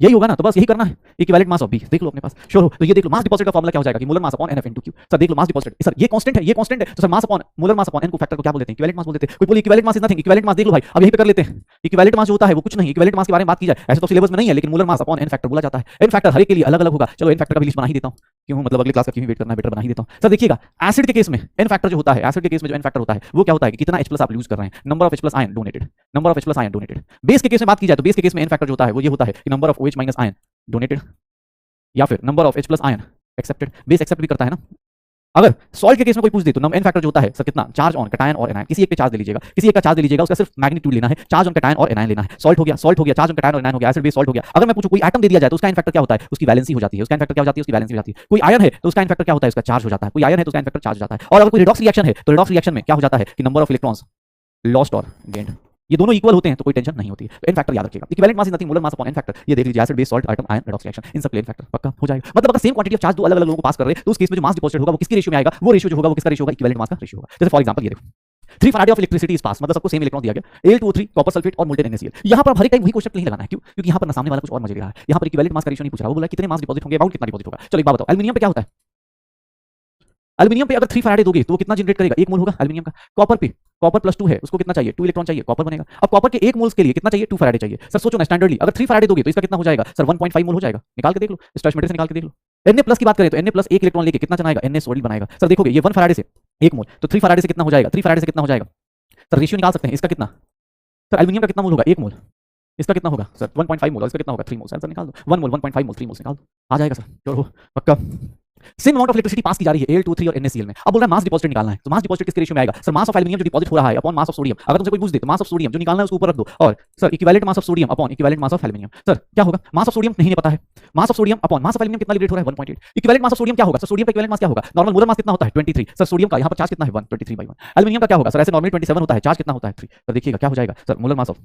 यही होगा ना, तो बस यही करना है, इक्विवेलेंट मास ऑफ B देख लो अपने पास, श्योर हो तो ये देख लो मास डिपॉजिट का फॉर्मूला क्या हो जाएगा कि molar mass upon NF × Q। Sir देख लो मास डिपॉजिट, सर ये कांस्टेंट है, ये कांस्टेंट है, तो sir mass upon molar mass upon N को फैक्टर को क्या बोल देते हैं इक्विवेलेंट मास बोल देते हैं। कोई बोले equivalent mass is nothing, equivalent mass देख लो भाई, अब यही पे कर लेते हैं, इक्विवेलेंट मास जो होता है वो कुछ नहीं, इक्विवेलेंट मास के बारे में बात की जाए ऐसे तो सिलेबस में नहीं है, लेकिन molar mass upon N factor बोला जाता है। N फैक्टर हर एक के लिए अलग अलग होगा, चलो N फैक्टर का भी लिस्ट बना ही देता हूं, क्यों मतलब अगले क्लास का क्यों वेट करना है, बेटर बना ही देता हूं। सर देखिएगा एसिड के केस में N फैक्टर जो होता है, एसिड के केस में जो N फैक्टर होता है वो क्या होता है कि कितना H+ आप यूज कर रहे हैं, number of H+ ion donated, number of H+ ion donated. Base के केस में बात की जाए तो बेस के केस में N फैक्टर जो होता है वो ये होता है कि number of OH- ion donated या फिर number of H+ ion accepted, base accept भी करता है ना। अगर सॉल्ट के केस में कोई पूछ दे तो N फैक्टर जो होता है सर कितना, चार्ज ऑन कैटायन और एनायन, किसी एक पे चार्ज ले लीजिएगा, किसी एक का चार्ज ले लीजिएगा, उसका सिर्फ मैग्नीट्यूड लेना है, चार्ज ऑन कैटायन और एनायन लेना है। सॉल्ट हो गया चार्ज ऑन कैटायन और एनायन हो गया, एसिड बेस सॉल्ट हो गया। अगर मैं पूछूं कोई एटम दे दिया जाए तो उसका N फैक्टर क्या होता है, उसकी वैलेंसी हो जाती है, उसका N फैक्टर क्या हो जाती है, उसकी वैलेंसी हो जाती है। कोई आयन है तो उसका N फैक्टर क्या होता है, उसका चार्ज हो जाता है, कोई आयन है तो उसका N फैक्टर चार्ज हो जाता है। और अगर कोई रिडॉक्स रिएक्शन है तो रिडॉक्स रिएक्शन में क्या हो जाता है कि नंबर ऑफ इलेक्ट्रॉन्स लॉस्ट और गेन्ड, ये दोनों इक्वल होते हैं तो कोई टेंशन नहीं होती है। तो N फैक्टर याद रखिएगा, equivalent mass is nothing molar mass upon N factor, ये देख लीजिए acid base salt atom ion redox reaction, इन सब प्लेन फैक्टर पक्का हो जाएगा। मतलब अगर सेम क्वांटिटी ऑफ चार्ज दो अलग अलग लोगों को पास कर रहे हैं तो उस केस में जो मास डिपॉजिट होगा वो किसके रेशियो में आएगा, वो रेशियो जो होगा वो किसका रेशियो होगा, इक्विवेलेंट मास का रेशियो होगा। जैसे फॉर एग्जांपल ये देखो 3 Faraday of electricity is pass, मतलब सबको सेम इलेक्ट्रॉन दिया गया, Al2O3 कॉपर सल्फेट और मोल्टेन NaCl। यहां पर हर एक टाइम वही क्वेश्चन नहीं लगाना है, क्यों, क्योंकि यहां पर ना सामने वाला कुछ और मजे ले रहा है, यहां पर इक्विवेलेंट मास का रेशियो नहीं पूछ रहा, वो बोला कितने मास डिपॉजिट होंगे, अबाउट कितना डिपॉजिट होगा। चलो एक बात बताओ, एल्यूमिनियम पे क्या होता है, एल्यूमिनियम पे अगर 3 फैराडे दोगे तो वो कितना जनरेट करेगा, 1 मोल होगा एल्यूमिनियम का। कॉपर पे, कॉपर +2 है, उसको कितना चाहिए 2 इलेक्ट्रॉन चाहिए, कॉपर बनेगा। अब कॉपर के 1 मोल्स के लिए कितना चाहिए 2 फैराडे चाहिए। सर सोचो ना स्टैंडर्डली अगर 3 फैराडे दोगे तो इसका कितना हो जाएगा सर 1.5 मोल हो जाएगा, निकाल के देख लो, स्टोइचियोमेट्री से निकाल के देख लो। Na+ की बात करें तो Na+ 1 इलेक्ट्रॉन लेके कितना चलाएगा, Na सॉलिड बनाएगा। सर देखोगे ये 1 फैराडे से 1 मोल तो 3 फैराडे से कितना हो जाएगा, 3 फैराडे से कितना हो जाएगा, सर रेशियो निकाल सकते हैं इसका कितना, सर एल्यूमिनियम का कितना मोल होगा 1 मोल, इसका कितना होगा सर 1.5 मोल, और इसका कितना होगा 3 मोल। सर निकाल दो 1 मोल 1.5 मोल 3 मोल निकाल दो, आ जाएगा सर, श्योर हो पक्का। Same amount of electricity pass की जा रही है Al2O3 और NaCl में। अब बोल रहा है मास डिपॉजिट निकालना है, तो मास डिपॉजिट किसके रेशियो में आएगा, सर मास ऑफ एल्यूमिनियम जो डिपॉजिट हो रहा है अपॉन मास ऑफ सोडियम। अगर तुमसे कोई पूछ दे तो मास ऑफ सोडियम जो निकालना है उसको ऊपर रख दो, और sir equivalent mass of sodium upon equivalent mass of aluminium. Sir क्या होगा, मास ऑफ सोडियम नहीं पता है, mass of sodium upon mass of aluminium कितना लिबरेट हो रहा है 1.8, इक्विवेलेंट मास ऑफ सोडियम क्या होगा, सर सोडियम का इक्विवेलेंट मास क्या होगा, नॉर्मल मोलर मास कितना होता है 23, सर सोडियम का यहाँ पर चार्ज कितना है 1, 23/1। एल्यूमिनियम का क्या होगा सर, ऐसे नॉर्मली 27 होता है, चार्ज कितना होता है 3। तो देखिएगा क्या हो जाएगा सर मोलर मास ऑफ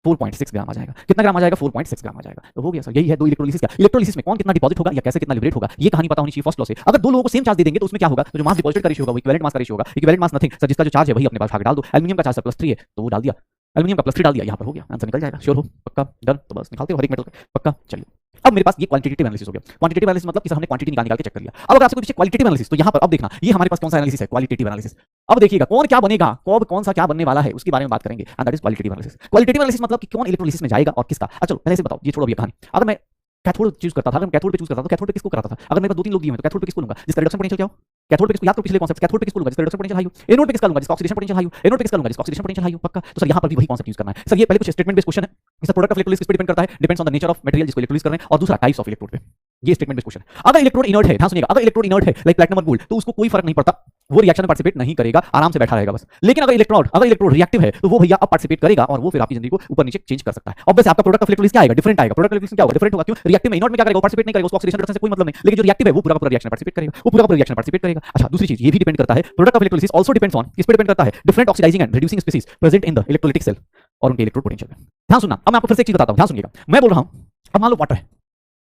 4.6 ग्राम आ जाएगा। कितना ग्राम आ जाएगा? 4.6 ग्राम आ जाएगा। तो हो गया सर, यही है दो इलेक्ट्रोलिसिस का। इलेक्ट्रोलिसिस में कौन कितना डिपॉजिट होगा या कैसे कितना लिबरेट होगा, ये कहानी पता होनी चाहिए फर्स्ट लॉ से। अगर दो लोगों को सेम चार्ज दे देंगे तो उसमें क्या होगा, तो जो मास डिपॉजिट का रेशियो होगा वो इक्विवेलेंट मास का रेशियो होगा। इक्विवेलेंट मास नथिंग सर, जिसका जो चार्ज है वही अपने पास भाग डाल दो। एल्यूमिनियम का चार्ज +3 है तो वो डाल दिया, एल्यूमिनियम का +3 डाल दिया, यहाँ पर हो गया, आंसर निकल जाएगा। श्योर हो? पक्का? डन? तो बस निकालते हो हर एक मेटल का। पक्का? चलिए, अब मेरे पास ये क्वांटिटेटिव एनालिसिस हो गया। क्वांटिटेटिव एनालिसिस मतलब कि हमने क्वांटिटी निकाल के चेक कर लिया। अब अगर आपसे पूछे क्वालिटेटिव एनालिसिस, तो यहाँ पर अब देखना, ये हमारे पास कौन सा एनालिसिस है? Qualitative analysis. अब देखिएगा कौन क्या बनेगा, कब कौन सा क्या बनने वाला है उसके बारे में बात करेंगे, and that is qualitative analysis. Qualitative analysis मतलब कि कौन इलेक्ट्रोलिसिस में जाएगा और किसका। चलो पहले से बताओ, ये छोड़ो अभी कहानी। अगर मैं कैथोड चूज करता था, अगर मैं कैथोड पे चूज करता था तो कैथोड पे किसको कराता था? अगर मेरे पास 2-3 लोग दिए हैं तो कैथोड पे किसको लूंगा जिसका रिडक्शन पोटेंशियल क्या हो? कैथोड पे किसको, याद करो पिछले कॉन्सेप्ट, कैथोड पे किसको लूंगा जिसका रिडक्शन पोटेंशियल हाई हो। एनोड पे किसका लूंगा जिसका ऑक्सीडेशन पोटेंशियल हाई हो। एनोड पे किसका लूंगा जिसका ऑक्सीडेशन पोटेंशियल हाई हो। पक्का? तो सर यहाँ पर भी वही कॉन्सेप्ट यूज करना है सर। ये पहले कुछ स्टेटमेंट बेस्ड क्वेश्चन है, इसका प्रोडक्ट ऑफ इलेक्ट्रोलिसिस किस पे डिपेंड करता है, depends on the nature of material जिसको इलेक्ट्रोलिस कर रहे हैं, और दूसरा टाइप्स ऑफ इलेक्ट्रोड पे। ये स्टेटमेंट बेस्ड क्वेश्चन है। अगर इलेक्ट्रोड इनर्ट है, ध्यान सुनिएगा, अगर इलेक्ट्रोड इनर्ट है लाइक प्लैटिनम और गोल्ड, तो उसको कोई फर्क नहीं पड़ता, वो रिएक्शन में पार्टिसिपेट नहीं करेगा, आराम से बैठा रहेगा बस। लेकिन अगर इलेक्ट्रोड रिएक्टिव है तो वो भैया अब पार्टिसिपेट करेगा और वो फिर आपकी जिंदगी को ऊपर नीचे चेंज कर सकता है। ऑब्वियसली आपका प्रोडक्ट ऑफ इलेक्ट्रोलिसिस क्या आएगा? डिफरेंट आएगा। प्रोडक्ट ऑफ इलेक्ट्रोलिसिस क्या होगा? डिफरेंट होगा। क्यों? रिएक्टिव में इनर्ट में क्या करेगा? वो पार्टिसिपेट नहीं करेगा, उसको ऑक्सीडेशन रिडक्शन से कोई मतलब नहीं। लेकिन जो रिएक्टिव है वो पूरा रिएक्शन पार्टिसिपेट करेगा, वो पूरा रिएक्शन पार्टिसिपेट करेगा। अच्छा, दूसरी चीज ये भी डिपेंड करता है, product of electrolysis also depends on, किस पे डिपेंड करता है? Different oxidising and reducing species present in the electrolytic cell और उनके इलेक्ट्रोड पोटेंशियल पे। ध्यान सुनना, अब मैं आपको फिर से एक चीज बताता हूं, ध्यान सुनिएगा। मैं बोल रहा हूं, अब मान लो वाटर है,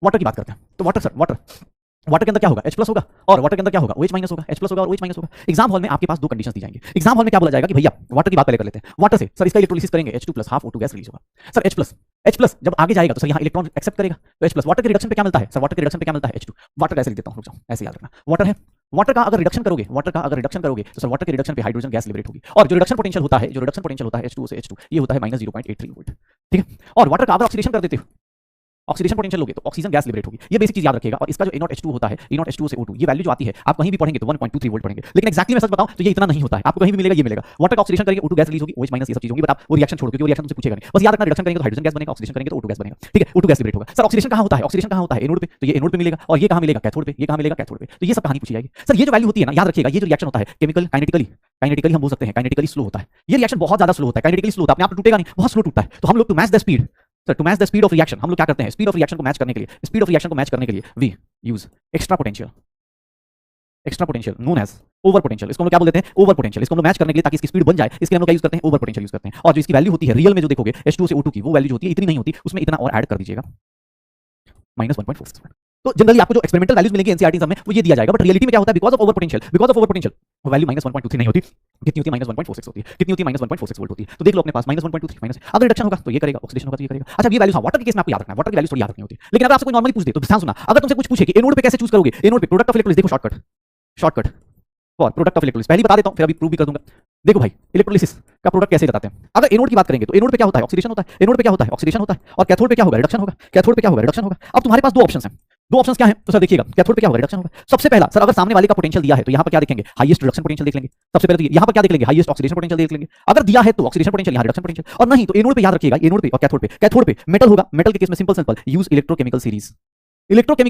वाटर की बात करते हैं, तो वाटर सर, वाटर के अंदर क्या होगा? H+ होगा, और वाटर के अंदर क्या होगा? OH- होगा। H+ होगा और OH- होगा। एग्जाम हॉल में आपके पास दो कंडीशंस दी जाएंगी। एग्जाम हॉल में क्या बोला जाएगा कि भैया वाटर की बात पहले कर लेते हैं। वाटर से सर इसका इलेक्ट्रोलिसिस करेंगे, H2+ half O2 gas release होगा। सर H+ जब आगे जाएगा तो सर यहाँ इलेक्ट्रॉन एक्सेप्ट करेगा, तो H+। वाटर के रिडक्शन पे क्या मिलता है सर? वाटर के रिडक्शन पे क्या मिलता है? H2। वाटर ऐसे लिख देता हूं, रुक जाओ, ऐसे याद रखना। वाटर है, वाटर का अगर रिडक्शन करोगे, तो सर वाटर के रिडक्शन पे हाइड्रोजन गैस लिबरेट होगी, और जो रिडक्शन पोटेंशियल होता है H2O से H2, ये होता है -0.83 वोल्ट। ठीक है? और वाटर का अगर ऑक्सीडेशन कर देते हो, ऑक्सीडेशन पोटेंशियल लोगे तो ऑक्सीजन गैस लिबरेट होगी। ये बेसिक चीज याद रखिएगा। और इसका जो NaOH2 होता है, NaOH2 से O2, ये वैल्यू जो आती है आप कहीं भी पढ़ेंगे तो 1.23 वोल्ट पढ़ेंगे। लेकिन एक्जैक्टली मैं सच बताऊं तो ये इतना नहीं होता है, आपको कहीं भी मिलेगा, ये मिलेगा। वाटर का ऑक्सीडेशन करेंगे O2 गैस रिलीज होगी, OH- ये सब चीज होंगी, बट आप वो रिएक्शन छोड़, क्योंकि वो रिएक्शन तुमसे पूछेगा नहीं। बस याद रखना, रिडक्शन करेंगे तो हाइड्रोजन गैस बनेगा, ऑक्सीडेशन करेंगे तो O2 गैस बनेगा। ठीक है? O2 गैस लिबरेट होगा। सर ऑक्सीडेशन कहां होता है? ऑक्सीडेशन कहां होता है? एनोड पे, तो ये एनोड पे मिलेगा, और ये कहां मिलेगा? कैथोड पे। ये कहां मिलेगा? कैथोड पे। तो ये सब कहानी पूछी जाएगी। सर ये जो वैल्यू होती है ना, याद रखिएगा, ये जो रिएक्शन होता है केमिकल काइनेटिकली हम बोल सकते हैं, काइनेटिकली स्लो होता है। ये रिएक्शन बहुत ज्यादा स्लो होता है, काइनेटिकली स्लो होता है, अपने आप टूटेगा नहीं, बहुत स्लो टूटता है। तो हम लोग to match the speed, sir to match the speed of reaction, हम लोग क्या करते हैं? स्पीड ऑफ रिएक्शन को मैच करने के लिए, we use extra potential known as over potential. इसको हम लोग क्या बोल देते हैं? Over potential. इसको हम लोग मैच करने के लिए, ताकि इसकी स्पीड बन जाए, इसके लिए हम लोग क्या यूज करते हैं? ओवर पोटेंशियल यूज करते हैं। और जो इसकी वैल्यू होती है रियल में, जो देखोगे H2 से O2 की, वो वैल्यू जो होती है इतनी नहीं होती, उसमें इतना और ऐड कर दीजिएगा, -1.46। तो जनरली आपको जो एक्सपेरिमेंटल वैल्यूज मिलेंगी एनसीईआरटी सब में, वो ये दिया जाएगा, बट रियलिटी में क्या होता है? बिकॉज ऑफ ओवर पोटेंशियल वो वैल्यू -1.23 नहीं होती। कितनी होती है? -1.46 होती है। कितनी होती है? -1.46 वोल्ट होती है। तो देख लो अपने पास -1.23 माइनस, अगर रिडक्शन होगा तो ये करेगा, ऑक्सीडेशन होगा तो ये करेगा। अच्छा, ये वैल्यू वाटर के केस में आपको याद रखना है, वाटर की वैल्यू थोड़ी याद रखनी होती है। लेकिन अगर आपसे कोई नॉर्मली पूछ दे तो ध्यान सुनना, अगर तुमसे कुछ पूछे कि एनोड पे कैसे चूज करोगे, एनोड पे प्रोडक्ट ऑफ इलेक्ट्रोलिसिस, देखो shortcut for product of electrolysis पहले बता देता हूं, फिर अभी प्रूव भी कर दूंगा। देखो भाई, इलेक्ट्रोलिसिस का प्रोडक्ट कैसे बताते हैं। अगर एनोड की बात करेंगे तो एनोड पे क्या होता है? ऑक्सीडेशन होता है। एनोड पे क्या होता है? ऑक्सीडेशन होता है। और कैथोड पे क्या होगा? रिडक्शन होगा। कैथोड पे क्या होगा? रिडक्शन होगा। अब तुम्हारे पास दो ऑप्शंस हैं। दो ऑप्शंस क्या है? तो सर देखिएगा, कैथोड पे क्या होगा? रिडक्शन होगा। सबसे पहला सर, अगर सामने वाले का पोटेंशियल दिया है तो यहां पर क्या देखेंगे? हाईएस्ट रिडक्शन पोटेंशियल देख लेंगे। सबसे पहले तो यहां पर क्या देख लेंगे? हाईएस्ट ऑक्सीडेशन पोटेंशियल देख लेंगे। अगर दिया है तो ऑक्सीडेशन पोटेंशियल, यहां रिडक्शन पोटेंशियल, और नहीं तो एनोड पे याद रखिएगा, एनोड पे और कैथोड पे मेटल होगा। मेटल के केस में सिंपल यूज इलेक्ट्रोकेमिकल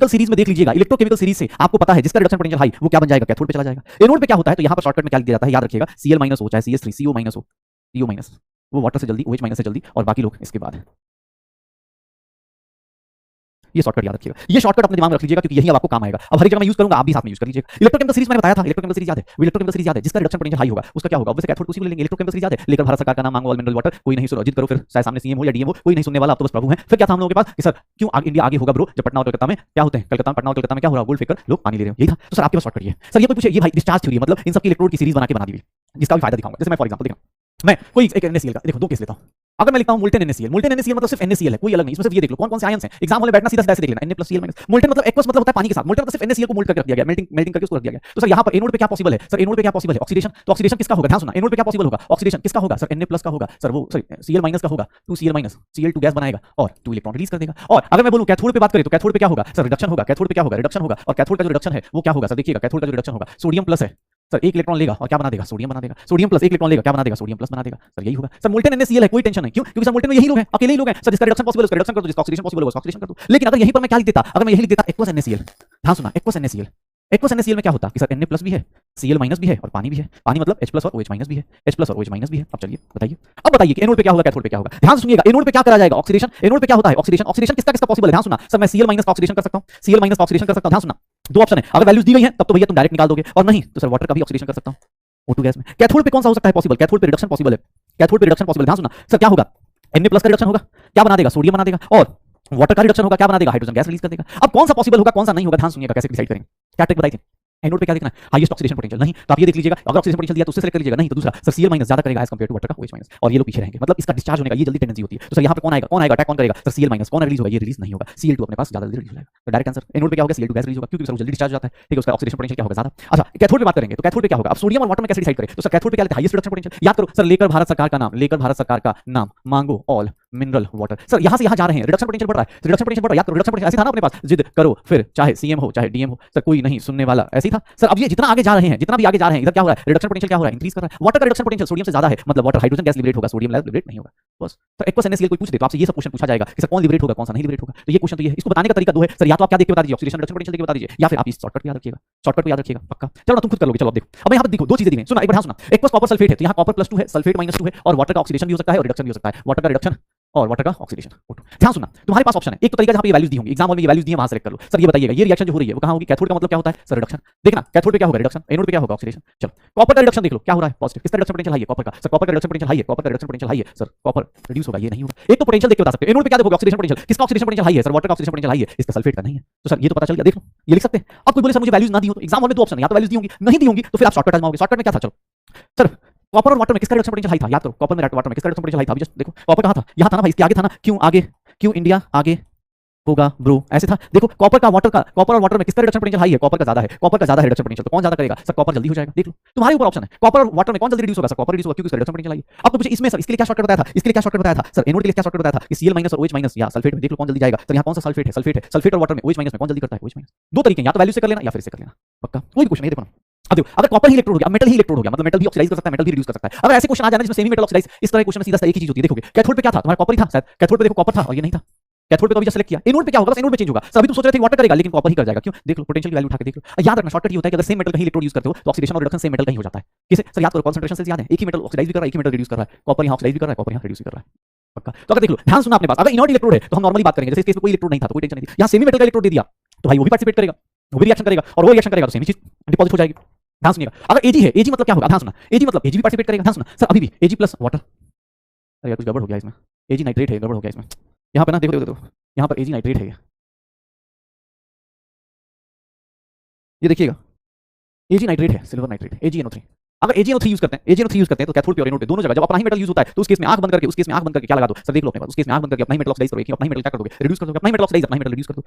सीरीज में देख लीजिएगा। इलेक्ट्रोकेमिकल सीरीज से आपको पता है जिसका रिडक्शन पोटेंशियल हाई, वो क्या बन जाएगा? कैथोड पे चला जाएगा। एनोड पे क्या होता है? तो यहां पर शॉर्टकट में क्या दिया जाता है? याद रखिएगा, Cl- चाहे CS3, CO-, वो वाटर से जल्दी, OH- से जल्दी, और बाकी लोग इसके बाद। ये शॉर्टकट याद रखिएगा, ये शॉर्टकट अपने दिमाग में रख लीजिएगा, क्योंकि यही अब आपको काम आएगा। अब हर जगह मैं यूज करूंगा, आप भी साथ में यूज कर लीजिएगा। इलेक्ट्रोकेमिकल सीरीज मैंने बताया था, इलेक्ट्रोकेमिकल सीरीज याद है? वो इलेक्ट्रोकेमिकल सीरीज याद है, जिसका रिडक्शन पोटेंशियल हाई होगा उसका क्या होगा? ऑब्वियसली कैथोड उसी को लेंगे। इलेक्ट्रोकेमिकल सीरीज याद है? लेकर भारत सरकार का नाम मांगो, ऑल मिनरल वाटर, कोई नहीं सुनो, जिद करो फिर, चाहे सामने सीएम हो या डीएम हो, कोई नहीं सुनने वाला, आप तो बस प्रभु हैं। फिर क्या था हम लोगों के पास कि सर क्यों इंडिया आगे होगा ब्रो, जब पटना और कलकत्ता में क्या होते हैं? पटना और कलकत्ता में क्या हो रहा है? गोल्ड फेकर लोग पानी ले रहे हैं, यही था। तो सर आपके पास शॉर्टकट है। सर ये कोई पूछे, ये भाई डिस्चार्ज थ्योरी, मतलब इन सबकी इलेक्ट्रोड की सीरीज बना के बना दी हुई, जिसका भी फायदा दिखाऊंगा। जैसे मैं फॉर एग्जांपल देखा, मैं कोई एक NaCl का, देखो दो केस लेता हूं। अगर मैं लिखता हूं मोल्टेन NaCl मतलब सिर्फ NaCl है, कोई अलग नहीं। इसमें सिर्फ ये देख लो कौन कौन से आयंस हैं। एग्जाम हॉल में बैठना सीधा ऐसे देख लेना, Na+Cl-। मोल्टेन मतलब एक्वस मतलब होता है पानी के साथ, मोल्टेन मतलब सिर्फ NaCl को मोल्ड करके रख दिया गया, मेल्टिंग करके उसको रख दिया गया। तो सर यहां पर एनोड पे क्या पॉसिबल है? सर एनोड पे क्या पॉसिबल है? ऑक्सीडेशन। तो ऑक्सीडेशन किसका होगा? ध्यान सुनना, एनोड पे क्या पॉसिबल होगा? ऑक्सीडेशन किसका होगा? सर Na+ का होगा। सर वो सॉरी Cl- का होगा, 2Cl-, Cl2 गैस बनाएगा और 2 इलेक्ट्रॉन रिलीज कर देगा। और अगर मैं बोलूं कैथोड पे बात करें तो कैथोड पे क्या होगा? सर रिडक्शन होगा। कैथोड पे क्या होगा? रिडक्शन होगा। और कैथोड का जो रिडक्शन है वो क्या होगा? सर देखिएगा, कैथोड का जो रिडक्शन होगा, सोडियम प्लस है सर, एक इलेक्ट्रॉन लेगा और क्या बना देगा? सोडियम बना देगा। सोडियम प्लस एक इलेक्ट्रॉन लेगा, क्या बना देगा? सोडियम प्लस बना देगा। सर यही होगा। सर मोल्टेन NaCl है, कोई टेंशन नहीं। क्यों? क्योंकि सर मोल्टेन में यही लोग हैं, अकेले ही लोग हैं। सर जिसका रिडक्शन पॉसिबल है उसका रिडक्शन कर दो, जिसका ऑक्सीडेशन पॉसिबल है उसका ऑक्सीडेशन कर दो। लेकिन अगर यहीं पर मैं क्या लिख देता, अगर मैं यही लिख देता एक्वस NaCl, ध्यान सुना, एक्वस NaCl में क्या होता कि सर Na+ भी है, Cl- भी है और पानी भी है। पानी मतलब H+ और OH- भी है, H+ और OH- भी है। अब चलिए बताइए, अब बताइए कि एनोड पे क्या होगा, कैथोड पे क्या होगा। ध्यान सुनिएगा, एनोड पे क्या करा जाएगा? ऑक्सीडेशन। एनोड पे क्या होता है? ऑक्सीडेशन। ऑक्सीडेशन किसका किसका पॉसिबल है? ध्यान सुना, सर मैं Cl- का ऑक्सीडेशन कर सकता हूं, Cl- का ऑक्सीडेशन कर सकता हूं। ध्यान सुना, दो ऑप्शन है, अगर वैल्यूज दी गई हैं तब तो भैया तुम डायरेक्ट निकाल दोगे, और नहीं तो सर वाटर का भी ऑक्सीडेशन कर सकता हूं O2 गैस में। कैथोड पे कौन सा हो सकता है पॉसिबल? कैथोड पे रिडक्शन पॉसिबल है, कैथोड पे रिडक्शन पॉसिबल। ध्यान सुना, सर क्या होगा? Na प्लस का रिडक्शन होगा, क्या बना देगा? सोडियम बना देगा। और वाटर का रिडक्शन होगा, क्या बना देगा? हाइड्रोजन गैस रिलीज कर देगा। अब कौन सा पॉसिबल होगा, कौन सा नहीं होगा, ध्यान सुनिएगा कैसे डिसाइड करेंगे। क्या ट्रिक बताई थी? एनोड पे क्या देखना है? Highest oxidation potential. नहीं तो आप ये देख लीजिएगा, अगर ऑक्सीडेशन पोटेंशियल दिया तो उससे सेलेक्ट कर लीजिएगा, नहीं तो दूसरा सर Cl माइनस ज्यादा करेगा एज कंपेयर टू वाटर का OH माइनस, और ये लोग पीछे रहेंगे, मतलब इसका डिस्चार्ज होने का ये जल्दी टेंडेंसी होती है। तो सर यहाँ पे कौन आएगा, अटैक कौन करेगा? Sir Cl minus. कौन रिलीज होगा? ये रिलीज नहीं होगा, Cl2 अपने पास ज्यादा जल्दी रिलीज हो जाएगा। तो डायरेक्ट आंसर एनोड पे क्या होगा? Cl2 गैस रिलीज होगा, क्योंकि सर जल्दी डिस्चार्ज हो जाता है, ठीक है, उसका ऑक्सीडेशन पोटेंशियल क्या होगा? ज्यादा। अच्छा कैथोड पे बात करेंगे तो कैथोड पे क्या होगा? अब सोडियम और वाटर में कैसे डिसाइड करें? तो सर कैथोड पे क्या लेते हैं? Highest reduction potential. याद करो सर, लेकर भारत सरकार का नाम मांगो ऑल मिनरल वाटर। सर यहां से यहां जा रहे हैं, रिडक्शन पोटेंशियल बढ़ रहा है, रिडक्शन पोटेंशियल बढ़ रहा है। याद करो रिडक्शन पोटेंशियल ऐसे था ना अपने पास, जिद करो फिर चाहे CM हो चाहे DM हो, सर कोई नहीं सुनने वाला, ऐसे ही था सर। अब ये जितना आगे जा रहे हैं, जितना भी आगे जा रहे हैं, इधर क्या हो रहा है? रिडक्शन पोटेंशियल क्या हो रहा है? इंक्रीज कर रहा है। वाटर का रिडक्शन पोटेंशियल सोडियम से ज्यादा है, मतलब वाटर हाइड्रोजन गैस लिबरेट होगा, सोडियम लिबरेट नहीं होगा। बस तो एक्वस NaCl कोई पूछ दे तो आपसे ये सब क्वेश्चन पूछा जाएगा कि सर कौन लिबरेट होगा, कौन सा नहीं लिबरेट होगा। तो ये क्वेश्चन तो ये है। इसको बताने का तरीका दो है सर, या तो आप क्या देख के बता दीजिए, ऑक्सीडेशन रिडक्शन पोटेंशियल देख के बता दीजिए, या फिर आप इस शॉर्टकट पे याद रखिएगा, शॉर्टकट पे याद रखिएगा पक्का। चलो ना तुम खुद कर लोगे। चलो अब देखो, अब यहाँ पर देखो दो चीजें दी हैं, सुना एक बार ध्यान सुना। एक्वस कॉपर सल्फेट है, तो यहाँ कॉपर +2 है, सल्फेट -2 है, और वाटर का ऑक्सीडेशन भी हो सकता है और रिडक्शन भी हो सकता है। वाटर का रिडक्शन और वाटर का ऑक्सीडेशन। ध्यान सुनना, तुम्हारे पास ऑप्शन है, एक तो तरीका जहां पे ये वैल्यूज दी होंगी, एग्जाम हॉल में ये वैल्यूज दी है, वहां सेलेक्ट कर लो। सर ये बताइएगा ये रिएक्शन जो हो रही है वो कहां होगी? कैथोड का मतलब क्या होता है? Sir reduction. देखना कैथोड पे क्या होगा? रिडक्शन। एनोड पे क्या होगा? ऑक्सीडेशन। चलो कॉपर का रिडक्शन देख लो, क्या हो रहा है? पॉजिटिव। किसका रिडक्शन पोटेंशियल हाई है? कॉपर का। सर कॉपर का रिडक्शन पोटेंशियल हाई है, कॉपर का रिडक्शन पोटेंशियल हाई है, सर कॉपर रिड्यूस होगा, ये नहीं होगा। एक तो पोटेंशियल देख के बता सकते हो। एनोड पे क्या देखोगे? Oxidation potential. किसका ऑक्सीडेशन पोटेंशियल हाई है? सर वाटर का ऑक्सीडेशन पोटेंशियल हाई है, इसका सल्फेट का नहीं है। तो सर ये तो पता चल गया, देख लो ये लिख सकते हैं। अब कोई बोले सर मुझे वैल्यूज ना दी हो, तो एग्जाम हॉल में दो ऑप्शन है, या तो वैल्यूज दी होंगी, नहीं दी होंगी तो फिर आप शॉर्टकट आजमाओगे। शॉर्टकट में क्या था? चलो सर कॉपर और वाटर में किसका रिडक्शन पोटेंशियल हाई था? याद करो कॉपर में वाटर में किसका रिडक्शन पोटेंशियल हाई था? अभी जस्ट देखो कॉपर कहां था? यहां था ना भाई, इसके आगे था ना। क्यों आगे? क्यों इंडिया आगे होगा ब्रो, ऐसे था। देखो कॉपर और वाटर में किसका रिडक्शन पोटेंशियल हाई है? कॉपर का ज्यादा है, कॉपर का ज्यादा है रिडक्शन पोटेंशियल, तो कौन ज्यादा करेगा? सर कॉपर जल्दी हो जाएगा। देख लो तुम्हारे ऊपर ऑप्शन है, कॉपर और वाटर में कौन जल्दी रिड्यूस होगा? सर कॉपर रिड्यूस होगा, क्योंकि उसका रिडक्शन पोटेंशियल हाई है। अब तो मुझे इसमें सर इसके लिए क्या शॉर्टकट बताया था? इसके लिए क्या शॉर्टकट बताया था? सर एनोड के लिए क्या शॉर्टकट बताया था? कि Cl माइनस और OH माइनस या सल्फेट में देख लो कौन जल्दी जाएगा। सर यहाँ कौन सा सल्फेट है? सल्फेट और वाटर में OH माइनस में कौन जल्दी करता है? OH minus. दो तरीके हैं, या तो वैल्यू से कर लेना या फिर इससे कर लेना, पक्का कोई भी क्वेश्चन नहीं। देखो अब देखो, अगर कॉपर ही इलेक्ट्रोड हो गया, मेटल ही इलेक्ट्रोड हो गया, मतलब मेटल भी ऑक्सीडाइज कर सकता है, मेटल भी रिड्यूस कर सकता है। अगर ऐसे क्वेश्चन आ जाए जिसमें सेमी मेटल ऑक्सीडाइज, इस तरह के क्वेश्चन में सीधा एक ही चीज होती है। देखोगे कैथोड पे क्या था? तुम्हारा कॉपर ही था शायद, कैथोड पे देखो कॉपर था और ये नहीं था। कैथोड पे तो अभी जस्ट सेलेक्ट किया। एनोड पे क्या होगा? बस एनोड पे चेंज होगा। सर अभी तो सोच रहे थे वाटर करेगा, लेकिन कॉपर ही कर जाएगा। क्यों? देख लो पोटेंशियल की वैल्यू उठा के देख लो। याद रखना शॉर्टकट ये होता है कि अगर सेम मेटल का ही इलेक्ट्रोड यूज करते हो तो ऑक्सीडेशन और रिडक्शन सेम मेटल का ही हो जाता है। किसे? सर याद करो कंसंट्रेशन से याद है, एक ही मेटल ऑक्सीडाइज भी कर रहा है, एक ही मेटल रिड्यूस कर रहा है। कॉपर यहां ऑक्सीडाइज भी कर रहा है, कॉपर यहां रिड्यूस भी कर रहा है, पक्का। तो अगर देख लो ध्यान सुनना अपने पास, अगर इनर्ट इलेक्ट्रोड है तो हम नॉर्मली बात करेंगे, जैसे इस केस में कोई इलेक्ट्रोड नहीं था तो कोई टेंशन नहीं थी। यहां सेमी मेटल का इलेक्ट्रोड दे दिया तो भाई वो भी पार्टिसिपेट करेगा, वो भी रिएक्शन करेगा, और वो रिएक्शन करेगा तो सेम चीज डिपॉजिट हो जाएगी। ध्यान सुनिएगा, अगर Ag है, Ag मतलब क्या होगा? ध्यान सुनना, Ag मतलब Ag भी पार्टिसिपेट करेगा। ध्यान सुनना सर, अभी भी Ag प्लस वाटर, अरे यार कुछ गड़बड़ हो गया इसमें, Ag नाइट्रेट है, गड़बड़ हो गया इसमें। यहाँ पे ना देखो देखो यहाँ पर Ag नाइट्रेट है, ये देखिएगा Ag नाइट्रेट है, सिल्वर नाइट्रेट, AgNO3। अगर AgNO3 यूज करते हैं तो कैथोड पे और एनोड पे दोनों जगह जब अपना ही मेटल यूज होता है तो उस केस में आंख बंद करके क्या लगा दो? सर देख लो अपने पास, उस केस में आंख बंद करके अपना ही मेटल ऑक्साइड करो, अपना ही मेटल क्या कर दोगे? रिड्यूस कर दोगे, अपना ही मेटल ऑक्साइड, अपना ही मेटल रिड्यूस कर दो।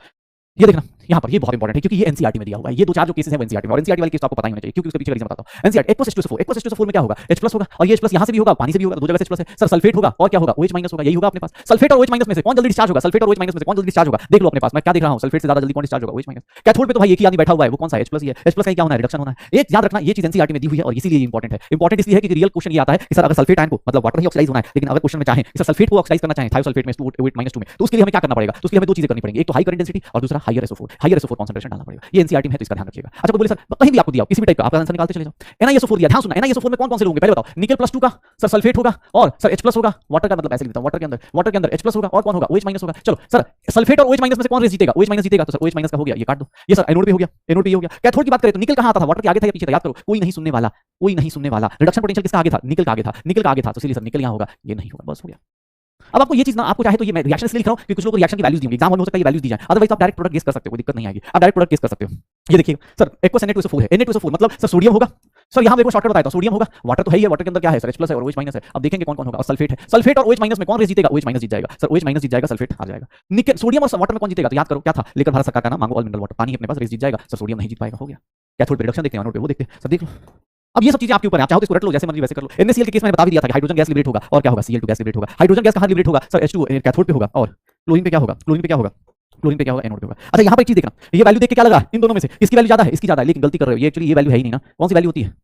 ये देखना यहाँ पर ये बहुत इंपॉर्टेंट है क्योंकि ये एनसीईआरटी में दिया हुआ है। ये दो चार जो केसेस हैं वो एनसीईआरटी में, और एनसीईआरटी वाले केस तो आपको पता ही होना चाहिए क्योंकि उसके पीछे का रीजन बताता हूं। एनसीईआरटी H+H2SO4 में क्या होगा? H+ होगा, और ये H+ यहां से भी होगा, पानी से भी होगा, दो जगह से H+ है। सर सल्फेट होगा और क्या होगा? OH- होगा, यही होगा अपने पास। सल्फेट और OH- में से कौन जल्दी डिस्चार्ज होगा? सल्फेट और OH- में से कौन जल्दी डिस्चार्ज होगा? देख लो अपने पास, मैं क्या देख रहा हूं? सल्फेट से ज्यादा जल्दी कौन डिस्चार्ज होगा? OH-। कैथोड पे तो भाई एक ही आदमी बैठा हुआ है, वो कौन सा? H+ ही है। H+ का क्या होना है? रिडक्शन होना है। एक याद रखना, ये चीज एनसीईआरटी में दी हुई है और इसीलिए इंपॉर्टेंट है। इंपॉर्टेंट इसलिए है कि रियल क्वेश्चन ये आता है कि सर अगर सल्फेट आयन को मतलब वाटर ही ऑक्सीडाइज होना है, लेकिन अगर क्वेश्चन में चाहे कि सर सल्फेट को ऑक्सीडाइज करना चाहे थायोसल्फेट में OH- में, तो उसके लिए हमें क्या करना पड़ेगा? तो उसके लिए हमें दो चीजें करनी पड़ेंगी, एक तो हाई करंट डेंसिटी और दूसरा हायर SO4 कंसंट्रेशन डालना पड़ेगा। ये एनसीईआरटी में है तो इसका ध्यान रखिएगा। अच्छा कोई बोले सर कहीं भी आपको दिया किसी भी टाइप का, आपका आंसर निकालते चले जाओ। NiSO4 दिया, ध्यान सुनना, NiSO4 में कौन से लोग होंगे? पहले बताओ। निकेल +2 का सर सल्फेट होगा और सर H+ होगा, वाटर का मतलब ऐसे लिखता हूं, वाटर के अंदर H+ होगा और कौन होगा? OH- होगा। चलो सर सल्फेट और OH- में से कौन रेस जीतेगा? OH- जीतेगा, तो सर OH- का हो गया, ये काट दो। ये सर एनोड पे हो गया, एनोड पे हो गया। कैथोड की बात करें तो निकल कहां आता था? वाटर के आगे था या पीछे था? याद करो, कोई नहीं सुनने वाला। रिडक्शन पोटेंशियल किसका आगे था? निकल का आगे था, तो इसलिए सर निकल यहां होगा, ये नहीं होगा, बस हो गया। अब आपको ये चीज ना, आपको चाहे तो ये मैं रिएक्शन इसलिए लिख रहा हूं क्योंकि कुछ लोगों को रिएक्शन की वैल्यूज दी होंगी, एग्जाम में हो सकता है ये वैल्यूज दी जाए, अदरवाइज आप डायरेक्ट प्रोडक्ट गेस कर सकते हो, कोई दिक्कत नहीं आएगी, आप डायरेक्ट प्रोडक्ट गेस कर सकते हो। ये देखिए सर एक्वस Na2SO4 है, Na2SO4 मतलब सर सोडियम होगा। सर यहां मेरे को शॉर्टकट बताया था, सोडियम होगा, वाटर तो है ही है, वाटर के अंदर क्या है? सर H+ है और OH- है। अब देखेंगे कौन होगा, और सल्फेट है। सल्फेट और OH- में कौन रेस जीतेगा? OH- जीत जाएगा। सर OH- जीत जाएगा, सल्फेट हार जाएगा। निकेल सोडियम और वाटर में कौन जीतेगा? तो याद करो क्या था? लेकर भारत सरकार का नाम मांगो ऑल मिनरल वाटर, पानी अपने पास रेस जीत जाएगा, सर सोडियम नहीं जीत पाएगा, हो गया। कैथोड पे रिडक्शन देखते हैं, एनोड पे वो देखते हैं, सर देख लो। अब ये सब चीजें आपके ऊपर है, आप चाहो तो इसको रट लो, जैसे मर्जी वैसे कर लो। NaCl के केस में बता भी दिया था कि हाइड्रोजन गैस लिबरेट होगा और क्या होगा? Cl2 गैस लिबरेट होगा। हाइड्रोजन गैस कहां लिबरेट होगा? सर H2 कैथोड पे होगा, और क्लोरीन पे क्या होगा? क्लोरीन पे क्या होगा? एनोड पे होगा। अच्छा यहाँ पे एक चीज देखना, ये वैल्यू देख के क्या लगा? इन दोनों में से किसकी वैल्यू ज्यादा है? इसकी ज्यादा है, लेकिन गलती कर रहे हो, ये एक्चुअली ये वैल्यू है ही नहीं ना। कौन सी वैल्यू होती है?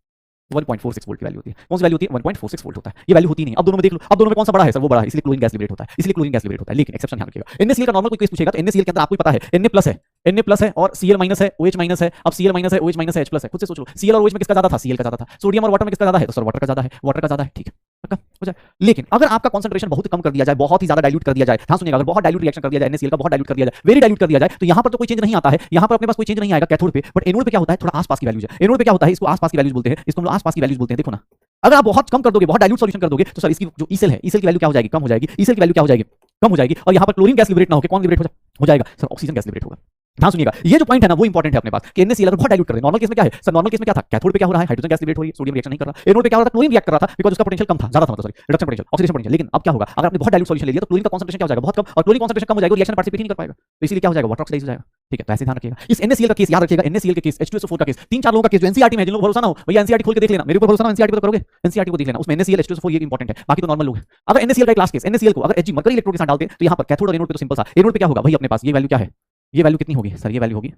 1.46 वोल्ट की वैल्यू होती है। कौन सी वैल्यू होती है? 1.46 वोल्ट होता है, ये वैल्यू होती नहीं। अब दोनों में देख लो, अब दोनों में कौन सा बड़ा है? सर वो बड़ा है, इसलिए क्लोरीन गैस लिबरेट होता है, लेकिन एक्सेप्शन ध्यान रखिएगा। NaCl का नॉर्मल कोई केस पूछेगा तो NaCl के अंदर आपको पता है Na+ है और Cl- है, OH- है। अब Cl- है, OH- है, H+ है, खुद से सोच लो Cl और OH में किसका ज्यादा था? Cl का ज्यादा था। सोडियम और वाटर में किसका ज्यादा है? तो सर वाटर का ज्यादा है, ठीक है, पक्का हो जाए। लेकिन अगर आपका कंसंट्रेशन बहुत कम कर दिया जाए, बहुत ही ज्यादा डाइल्यूट कर दिया जाए, ध्यान सुनिएगा, अगर बहुत डाइल्यूट रिएक्शन कर दिया जाए, NaCl का बहुत डाइल्यूट कर दिया जाए, वेरी डाइल्यूट कर दिया जाए, तो यहां पर तो कोई चेंज नहीं आता है, यहां पर अपने पास कोई चेंज नहीं आएगा कैथोड पे, बट एनोड पे क्या होता है? थोड़ा आसपास की वैल्यूज है। एनोड पे क्या होता है? इसको आसपास की वैल्यूज बोलते हैं, इसको हम लोग आसपास की वैल्यूज बोलते हैं। देखो ना अगर आप बहुत कम कर दोगे, बहुत डाइल्यूट सॉल्यूशन कर दोगे, तो सर इसकी जो ई सेल है, ई सेल की वैल्यू क्या हो जाएगी, कम हो जाएगी। ई सेल की वैल्यू क्या हो जाएगी, कम हो जाएगी। और यहाँ पर क्लोरीन गैस लिबरेट ना होकर कौन लिबरेट हो जाएगा सर, ऑक्सीजन गैस लिबरेट होगा। ध्यान सुनिएगा, ये जो पॉइंट है ना वो इंपॉर्टेंट है अपने पास कि NaCl अगर बहुत डाइल्यूट कर दे। नॉर्मल केस में क्या है सर, नॉर्मल केस में क्या था, कैथोड पे क्या हो रहा है, हाइड्रोजन गैस लिबरेट हो रही है, सोडियम रिएक्शन नहीं कर रहा। एनोड पे क्या हो रहा था, क्लोरीन रिएक्ट कर रहा था, बिकॉज़ उसका पोटेंशियल कम था, ज्यादा था, मतलब sorry reduction potential, oxidation potential. लेकिन अब क्या होगा, अगर आपने बहुत डाइल्यूट सॉल्यूशन ले लिया तो क्लोरीन का कंसंट्रेशन क्या हो जाएगा, बहुत कम, और क्लोरीन कंसंट्रेशन कम हो जाएगा, रिएक्शन पार्टिसिपेट ही नहीं कर पाएगा, तो इसीलिए क्या हो जाएगा, वाटर ऑक्साइड हो जाएगा। ठीक है, तो ऐसे ध्यान रखिएगा। इस NaCl का केस याद रखिएगा, NaCl के केस, H2SO4 का केस, 3-4 लोगों का केस जो NCERT में है, जिन लोगों को भरोसा ना हो भैया NCERT खोल के देख लेना, मेरे ऊपर भरोसा ना हो, NCERT को करोगे, NCERT को देख लेना, उसमें NaCl H2SO4 ये इंपॉर्टेंट है, बाकी तो नॉर्मल लोग हैं। अगर NaCl का क्लास केस, NaCl को अगर Hg मरकरी इलेक्ट्रोड के साथ डालते तो यहाँ पर कैथोड और एनोड पे तो सिंपल सा, एनोड पे क्या होगा भाई, अपने पास ये वैल्यू क्या है, ये वैल्यू कितनी होगी सर, ये वैल्यू होगी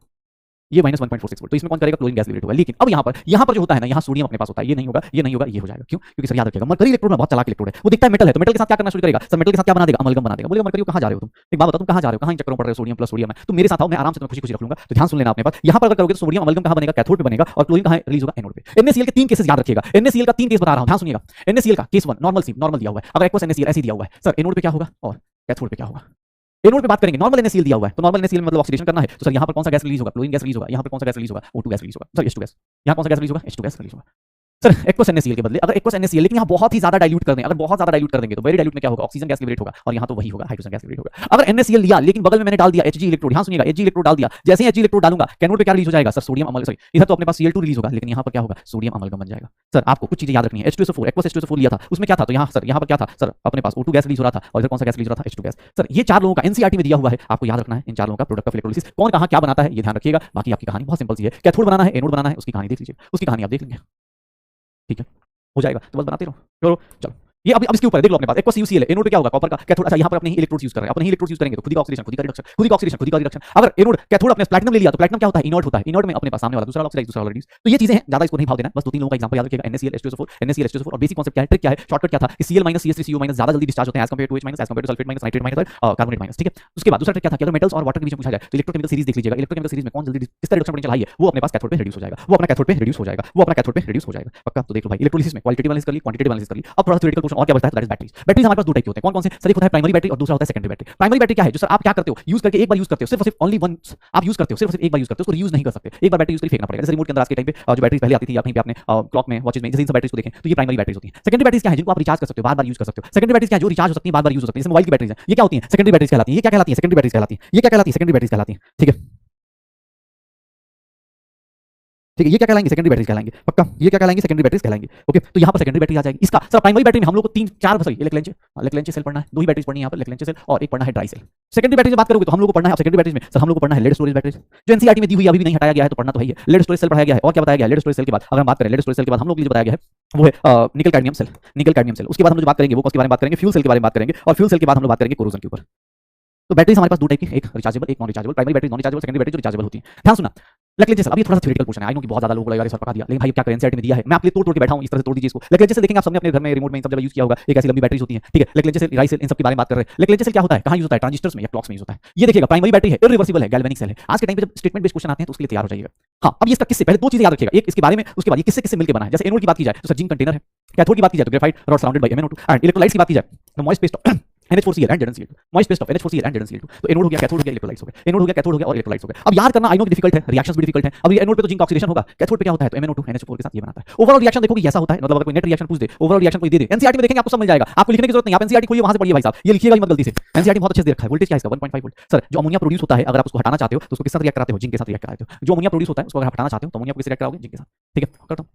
ये -1.46 वोल्ट, तो इसमें कौन करेगा, क्लोरीन गैस लिबरेट होगा। लेकिन अब यहाँ पर जो होता है ना, यहाँ सोडियम अपने पास होता है, ये नहीं होगा, ये नहीं होगा, ये हो जाएगा। क्यों, क्योंकि सर याद रखिएगा मरकरी इलेक्ट्रोड में बहुत चालाक इलेक्ट्रोड है, वो दिखता है मेटल है, तो मेटल के साथ क्या करना शुरू करेगा सर, मेटल के साथ क्या बना देगा, अमलगम बना देगा। बोलेगा मरकरी कहाँ जा रहे हो तुम, एक बात बताओ तुम कहाँ जा रहे हो, कहाँ इन चक्करों पड़ रहे हो, सोडियम प्लस सोडियम है, तुम मेरे साथ आओ, मैं आराम से तुम्हें खुशी खुशी रख लूंगा। तो ध्यान सुन लेना अपने पास, यहाँ पर अगर करोगे तो सोडियम अमलगम कहाँ बनेगा, कैथोड पे बनेगा, और क्लोरीन कहाँ रिलीज होगा, एनोड पे। NaCl के 3 केसेस याद रखिएगा, NaCl का 3 केस बता रहा हूं, ध्यान सुनिएगा। NaCl का केस 1 नॉर्मल दिया हुआ है, अगर एक्वस NaCl ऐसे दिया हुआ है सर, एनोड पे क्या होगा और कैथोड पे क्या होगा। एनोड पे बात करेंगे, नॉर्मल NaCl दिया हुआ है, तो नॉर्मल NaCl में मतलब ऑक्सीडेशन करना है, तो सर यहाँ पर कौन सा गैस रिलीज होगा, क्लोरीन गैस रिलीज होगा। यहाँ पर कौन सा गैस रिलीज होगा, O2 गैस रिलीज होगा, सर H2 गैस। यहाँ कौन सा गैस रिलीज होगा, H2 गैस रिलीज होगा। सर एक्वस NaCl के बदले अगर एक्वस NaCl, लेकिन यहाँ बहुत ही ज्यादा डाइल्यूट कर दें, अगर बहुत ज्यादा डाइल्यूट कर देंगे तो वेरी डाइल्यूट में क्या होगा, ऑक्सीजन गैस लिबरेट होगा, और यहाँ तो वही होगा, हाइड्रोजन गैस लिबरेट होगा। अगर NaCl लिया लेकिन बगल में मैंने डाल दिया Hg इलेक्ट्रोड, ध्यान सुनिएगा, Hg इलेक्ट्रोड डाल दिया, जैसे ही Hg इलेक्ट्रोड डालूंगा कैनोड पे क्या रिलीज हो जाएगा सर, सोडियम अमल, सॉरी इधर तो अपने पास Cl2 रिलीज होगा, लेकिन यहाँ पर क्या होगा, सोडियम अमलगम बन जाएगा। सर आपको कुछ चीजें याद रखनी है, H2SO4 एक्वस H2SO4 लिया था, उसमें क्या था, तो यहाँ सर यहाँ पर क्या था सर, अपने पास O2 गैस रिलीज हो रहा था, और इधर कौन सा गैस रिलीज हो रहा था, H2 गैस। सर ये 4 लोगों का NCERT में दिया हुआ है, आपको याद रखना है इन 4 लोगों का प्रोडक्ट ऑफ इलेक्ट्रोलिसिस कौन कहाँ क्या बनाता है, ये ध्यान रखिएगा। बाकी आपकी कहानी बहुत सिंपल सी है, कैथोड बनाना है, एनोड बनाना है, उसकी कहानी देख लीजिए, उसकी कहानी आप देख लेंगे, ठीक है, हो जाएगा, तो बस बनाते रहो। चलो ये अब इसके ऊपर देख लो अपने पास, एक्वस UCl है, एनोड पे क्या होगा, कॉपर का कैथोड। अच्छा यहाँ पर अपने ही इलेक्ट्रोड्स यूज कर रहे हैं, अपने ही इलेक्ट्रोड्स यूज करेंगे तो खुद ही ऑक्सीडेशन, खुद ही रिडक्शन, खुद ही ऑक्सीडेशन, खुद ही रिडक्शन। अगर एनोड कैथोड अपने प्लैटिनम ले लिया तो प्लैटिनम क्या होता है, इनर्ट होता है, इनर्ट में अपने पास सामने वाला दूसरा ऑक्साइड, दूसरा रिड्यूस। तो ये चीजें हैं, ज्यादा इसको नहीं भाव देना, बस 2-3 लोगों का एग्जांपल याद रखिएगा, NaCl H2SO4 और बेसिक कांसेप्ट क्या है, ट्रिक क्या है, शॉर्टकट क्या था कि Cl -CH3CO- ज्यादा जल्दी डिस्चार्ज होते हैं as compare to H- as compare to sulphate -nitrate और कार्बोनेट माइनस। ठीक है, उसके बाद दूसरा ट्रिक क्या था कि अगर मेटल्स और वाटर के बीच में पूछा जाए तो इलेक्ट्रोकेमिकल सीरीज देख लीजिएगा, इलेक्ट्रोकेमिकल सीरीज में कौन जल्दी किसका रिडक्शन पोटेंशियल हाई है, वो अपने पास कैथोड पे रिड्यूस हो जाएगा, वो अपना कैथोड पे रिड्यूस हो जाएगा, वो अपना कैथोड पे रिड्यूस हो जाएगा। पक्का, तो देख लो भाई, इलेक्ट्रोलिसिस में क्वालिटेटिव एनालिसिस कर ली, क्वांटिटेटिव एनालिसिस कर ली। अब थोड़ा थ्योरेटिकल पोर्शन और क्या बचता है, तो दैट इज बैटरीज। बैटरीज हमारे पास 2 टाइप के होते हैं, कौन-कौन से सर, एक होता है प्राइमरी बैटरी और दूसरा होता है सेकेंडरी बैटरी। प्राइमरी बैटरी क्या है, जो सर आप क्या करते हो, यूज करके एक बार यूज करते हो, सिर्फ और सिर्फ ओनली वंस आप यूज करते हो, सिर्फ और सिर्फ एक बार यूज करते हो, उसको रीयूज नहीं कर सकते, एक बार बैटरी यूज करके फेंकना पड़ेगा। जैसे रिमोट के अंदर आज के टाइम पे जो बैटरी पहले आती थी या कहीं पे आपने क्लॉक में, वॉचेस में, जैसे इन सब बैटरीज को देखें तो ये प्राइमरी बैटरीज होती हैं। सेकेंडरी बैटरीज क्या है, जिनको आप रिचार्ज कर सकते हो, बार-बार यूज कर सकते हो। सेकेंडरी बैटरीज क्या है, जो रिचार्ज हो सकती है, बार-बार यूज हो सकती है, जैसे मोबाइल की बैटरीज हैं, ये क्या होती हैं, सेकेंडरी बैटरीज कहलाती हैं। ये क्या कहलाती हैं, सेकेंडरी बैटरीज कहलाती हैं। ये क्या कहलाती है, सेकेंडरी बैटरीज कहलाती हैं। ठीक है, ठीक है, ये क्या कहलाएंगे, सेकेंडरी बैटरीज कहलाएंगे। पक्का, ये क्या कहलाएंगे, सेकेंडरी बैटरीज कहलाएंगे। ओके, तो यहाँ पर सेकेंडरी बैटरी आ जाएगी। इसका सर प्राइमरी बैटरी में हम लोग को 3-4 सॉरी लेक्लेंचे सेल पढ़ना है, 2 ही बैटरीज पढ़नी है यहाँ पर, लेक्लेंचे सेल और एक पढ़ना है ड्राई सेल। सेकेंडरी बैटरी की बात करोगे तो हम लोग को पढ़ना है सेकेंडरी बैटरीज में सर, हम लोग को पढ़ना है लेड स्टोरेज बैटरीज, जो NCERT में दी हुई अभी भी नहीं हटाया गया है, तो पढ़ना तो है ही है। लेड स्टोरेज सेल पढ़ाया गया है, और क्या बताया गया है, लेड स्टोरेज सेल के बाद अगर हम बात करें, लेड स्टोरेज सेल के बाद हम लोग के लिए बताया गया है वो है nickel cadmium cell, nickel cadmium cell. उसके बाद हम लोग बात करेंगे वो उसके बारे में बात करेंगे, फ्यूल सेल के बारे में बात करेंगे, और फ्यूल सेल के बाद हम लोग बात करेंगे कोरोजन के ऊपर। तो बैटरीज हमारे पास 2 टाइप की, एक रिचार्जेबल, एक non rechargeable. Primary battery non rechargeable, secondary battery जो रिचार्जेबल होती है। ध्यान सुना, लेक्लेंचे सेल, अब ये थोड़ा सा थ्योरेटिकल क्वेश्चन है, आई नो कि बहुत ज्यादा लोगों को लगेगा सर पका दिया, लेकिन भाई क्या करें, NCERT में दिया है, मैं आपके लिए तोड़ के बैठा हूं, इस तरह से तोड़ दीजिए इसको। लेक्लेंचे सेल देखेंगे आप सबने अपने घर में रिमोट में सब जगह यूज किया होगा, एक ऐसी लंबी बैटरीज होती है। ठीक है, लेक्लेंचे सेल, राइस सेल, इन सब के बारे में बात कर रहे हैं। लेक्लेंचे सेल क्या होता है, कहां यूज होता है, ट्रांजिस्टर्स में या क्लॉक्स में यूज होता है। ये देखिएगा प्राइमरी बैटरी है, इरिवर्सिबल है, गैल्वेनिक सेल है। आज के टाइम पे जब स्टेटमेंट बेस्ड क्वेश्चन आते हैं तो उसके लिए तैयार हो जाइएगा। हां, अब ये इसका किससे, पहले 2 चीजें याद रखिएगा, एक इसके बारे में, उसके बाद ये किससे किससे मिलकर बना है। जैसे एनोड की बात की जाए तो सर जिंक कंटेनर है, कैथोड की बात की जाए तो graphite rod surrounded by MnO2, and electrolytes की बात की जाए तो moist paste of NH4Cl and ZnCl2, moist paste of NH4Cl and ZnCl2। तो एनोड हो गया, कैथोड हो गया, इलेक्ट्रोलाइट्स हो गए, एनोड हो गया, कैथोड हो गया और इलेक्ट्रोलाइट्स हो गए। अब याद करना आई नो कि डिफिकल्ट है, रिएक्शंस भी डिफिकल्ट है। अब ये एनोड पे तो जिंक ऑक्सीडेशन होगा, कैथोड पे क्या होता है तो MnO2 NH4 के साथ ये बनाता है। ओवरऑल रिएक्शन देखोगे ऐसा होता है, मतलब अगर कोई नेट रिएक्शन पूछ दे, ओवरऑल रिएक्शन कोई दे दे, NCERT में देखेंगे आपको सब मिल जाएगा, आपको लिखने की जरूरत नहीं, आप NCERT खोलिए, वहां से पढ़िए भाई साहब, ये लिखिएगा मत गलती से, NCERT बहुत अच्छे से रखा है। वोल्टेज क्या है इसका 1.5 वोल्ट। सर जो अमोनिया प्रोड्यूस होता है, अगर आप उसको हटाना चाहते हो तो उसको किस साथ रिएक्ट कराते हो, जिंक के साथ रिएक्ट कराते हो। जो अमोनिया प्रोड्यूस होता है उसको अगर आप हटाना चाहते हो तो अमोनिया को किससे रिएक्ट कराओगे, जिंक के साथ। ठीक है, करता हूं।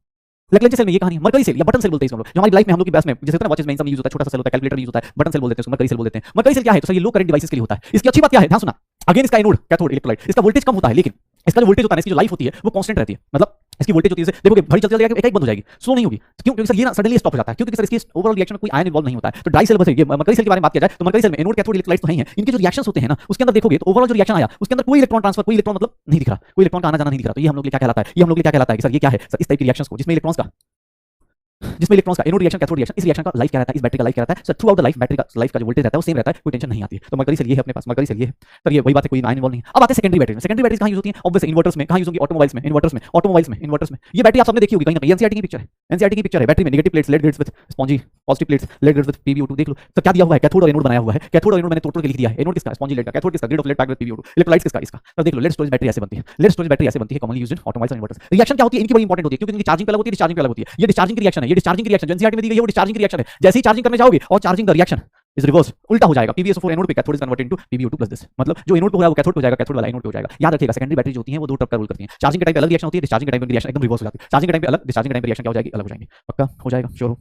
लेक्लेंचे सेल में ये कहानी है, मरकरी सेल या बटन सेल बोलते हैं इसको हम लोग, जो हमारी लाइफ में हम लोग की बस में जैसे होता है वॉचेस में इन सब यूज होता है, छोटा सा सेल होता है, कैलकुलेटर में यूज होता है, बटन सेल बोल देते हैं उसको, मरकरी सेल बोल देते हैं। मरकरी सेल क्या है तो सर ये लो करंट डिवाइसेस के लिए होता है। इसकी अच्छी बात क्या है, ध्यान सुना, अगेन इसका एनोड, कैथोड, इलेक्ट्रोलाइट, इसका वोल्टेज कम होता है, लेकिन इसका जो वोल्टेज होता है, इसकी जो लाइफ होती है वो कांस्टेंट रहती है। मतलब इसकी वोल्टेज होती है, देखोगे घड़ी चलते चलते एक बंद हो जाएगी, स्लो नहीं होगी। क्यों, क्योंकि सर ये ना सडनली स्टॉप हो जाता है, क्योंकि सर इसकी ओवरऑल रिएक्शन में कोई आयन इन्वॉल्व नहीं होता है। तो ड्राई सेल बस ये मरकरी सेल के बारे में बात किया जाए तो मरकरी सेल में एनोड, कैथोड, इलेक्ट्रोलाइट्स तो नहीं है, इनके जो रिएक्शंस होते हैं ना उसके अंदर देखोगे तो ओवरऑल जो रिएक्शन आया उसके अंदर कोई इलेक्ट्रॉन ट्रांसफर, कोई इलेक्ट्रॉन मतलब नहीं दिख रहा, कोई इलेक्ट्रॉन का आना जाना नहीं दिख रहा। तो ये हम लोग के लिए क्या कहलाता है, ये हम लोग के लिए क्या कहलाता है कि सर ये क्या है सर, इस टाइप की रिएक्शंस को जिसमें इलेक्ट्रॉन्स का एनोड रिएक्शन, कैथोड रिएक्शन, इस रिएक्शन का लाइफ क्या रहता है, इस बैटरी का लाइफ क्या रहता है sir, through out the life battery का लाइफ का जो वोल्टेज रहता है वो सेम रहता है, कोई टेंशन नहीं आती है। तो मरकरी सेल ये है अपने पास, मरकरी सेल ये है सर, ये वही बात है, कोई आयन इन्वॉल्व नहीं है। अब आते हैं सेकेंडरी बैटरी में। सेकेंडरी बैटरीज कहां यूज होती है, ऑब्वियसली इन्वर्टर्स में। कहां यूज होंगी, ऑटोमोबाइल्स में, इन्वर्टर्स में, ऑटोमोबाइल्स में, इन्वर्टर्स में। ये बैटरी आप सबने देखी होगी कहीं ना कहीं, NCERT की पिक्चर है, NCERT की पिक्चर है। बैटरी में negative plates, lead grids with spongy, positive plates, lead grids with PbO2। देख लो सर क्या दिया हुआ है, कैथोड और एनोड बनाया हुआ है, कैथोड और एनोड मैंने तोड़ के लिख दिया है। एनोड किसका, स्पॉन्जी लेड का, कैथोड किसका, grid of lead packed with PbO2, electrolytes किसका, इसका। तो देख लो लेड स्टोरेज बैटरी ऐसे बनती है, लेड स्टोरेज बैटरी ऐसे बनती है, कॉमनली यूज्ड इन ऑटोमोबाइल्स और इन्वर्टर्स। रिएक्शन क्या होती है इनकी, बड़ी इंपॉर्टेंट होती है क्योंकि इनकी चार्जिंग अलग होती है, डिस्चार्जिंग अलग होती है। ये डिस्चार्जिंग की रिएक्शन है, ये डिस्चार्जिंग की रिएक्शन जो एनसीईआरटी में दी गई है वो डिस्चार्जिंग की रिएक्शन है। जैसे ही चार्जिंग करने जाओगे और charging the reaction is reverse, उल्टा हो जाएगा। PbSO4 एनोड पे cathode is converted into PbO2 plus this, मतलब जो एनोड पे हो रहा है वो कैथोड पे हो जाएगा, कैथोड वाला एनोड पे हो जाएगा। याद रखिएगा सेकेंडरी बैटरी जो होती है वो दो टर्म का रोल करती है। चार्जिंग के टाइम पे अलग रिएक्शन होती है, डिस्चार्जिंग के टाइम पे रिएक्शन एकदम रिवर्स हो जाती है। चार्जिंग के टाइम पे अलग, डिस्चार्जिंग के टाइम पे रिएक्शन क्या हो जाएगी, अलग हो जाएंगे। पक्का हो जाएगा, श्योर हो।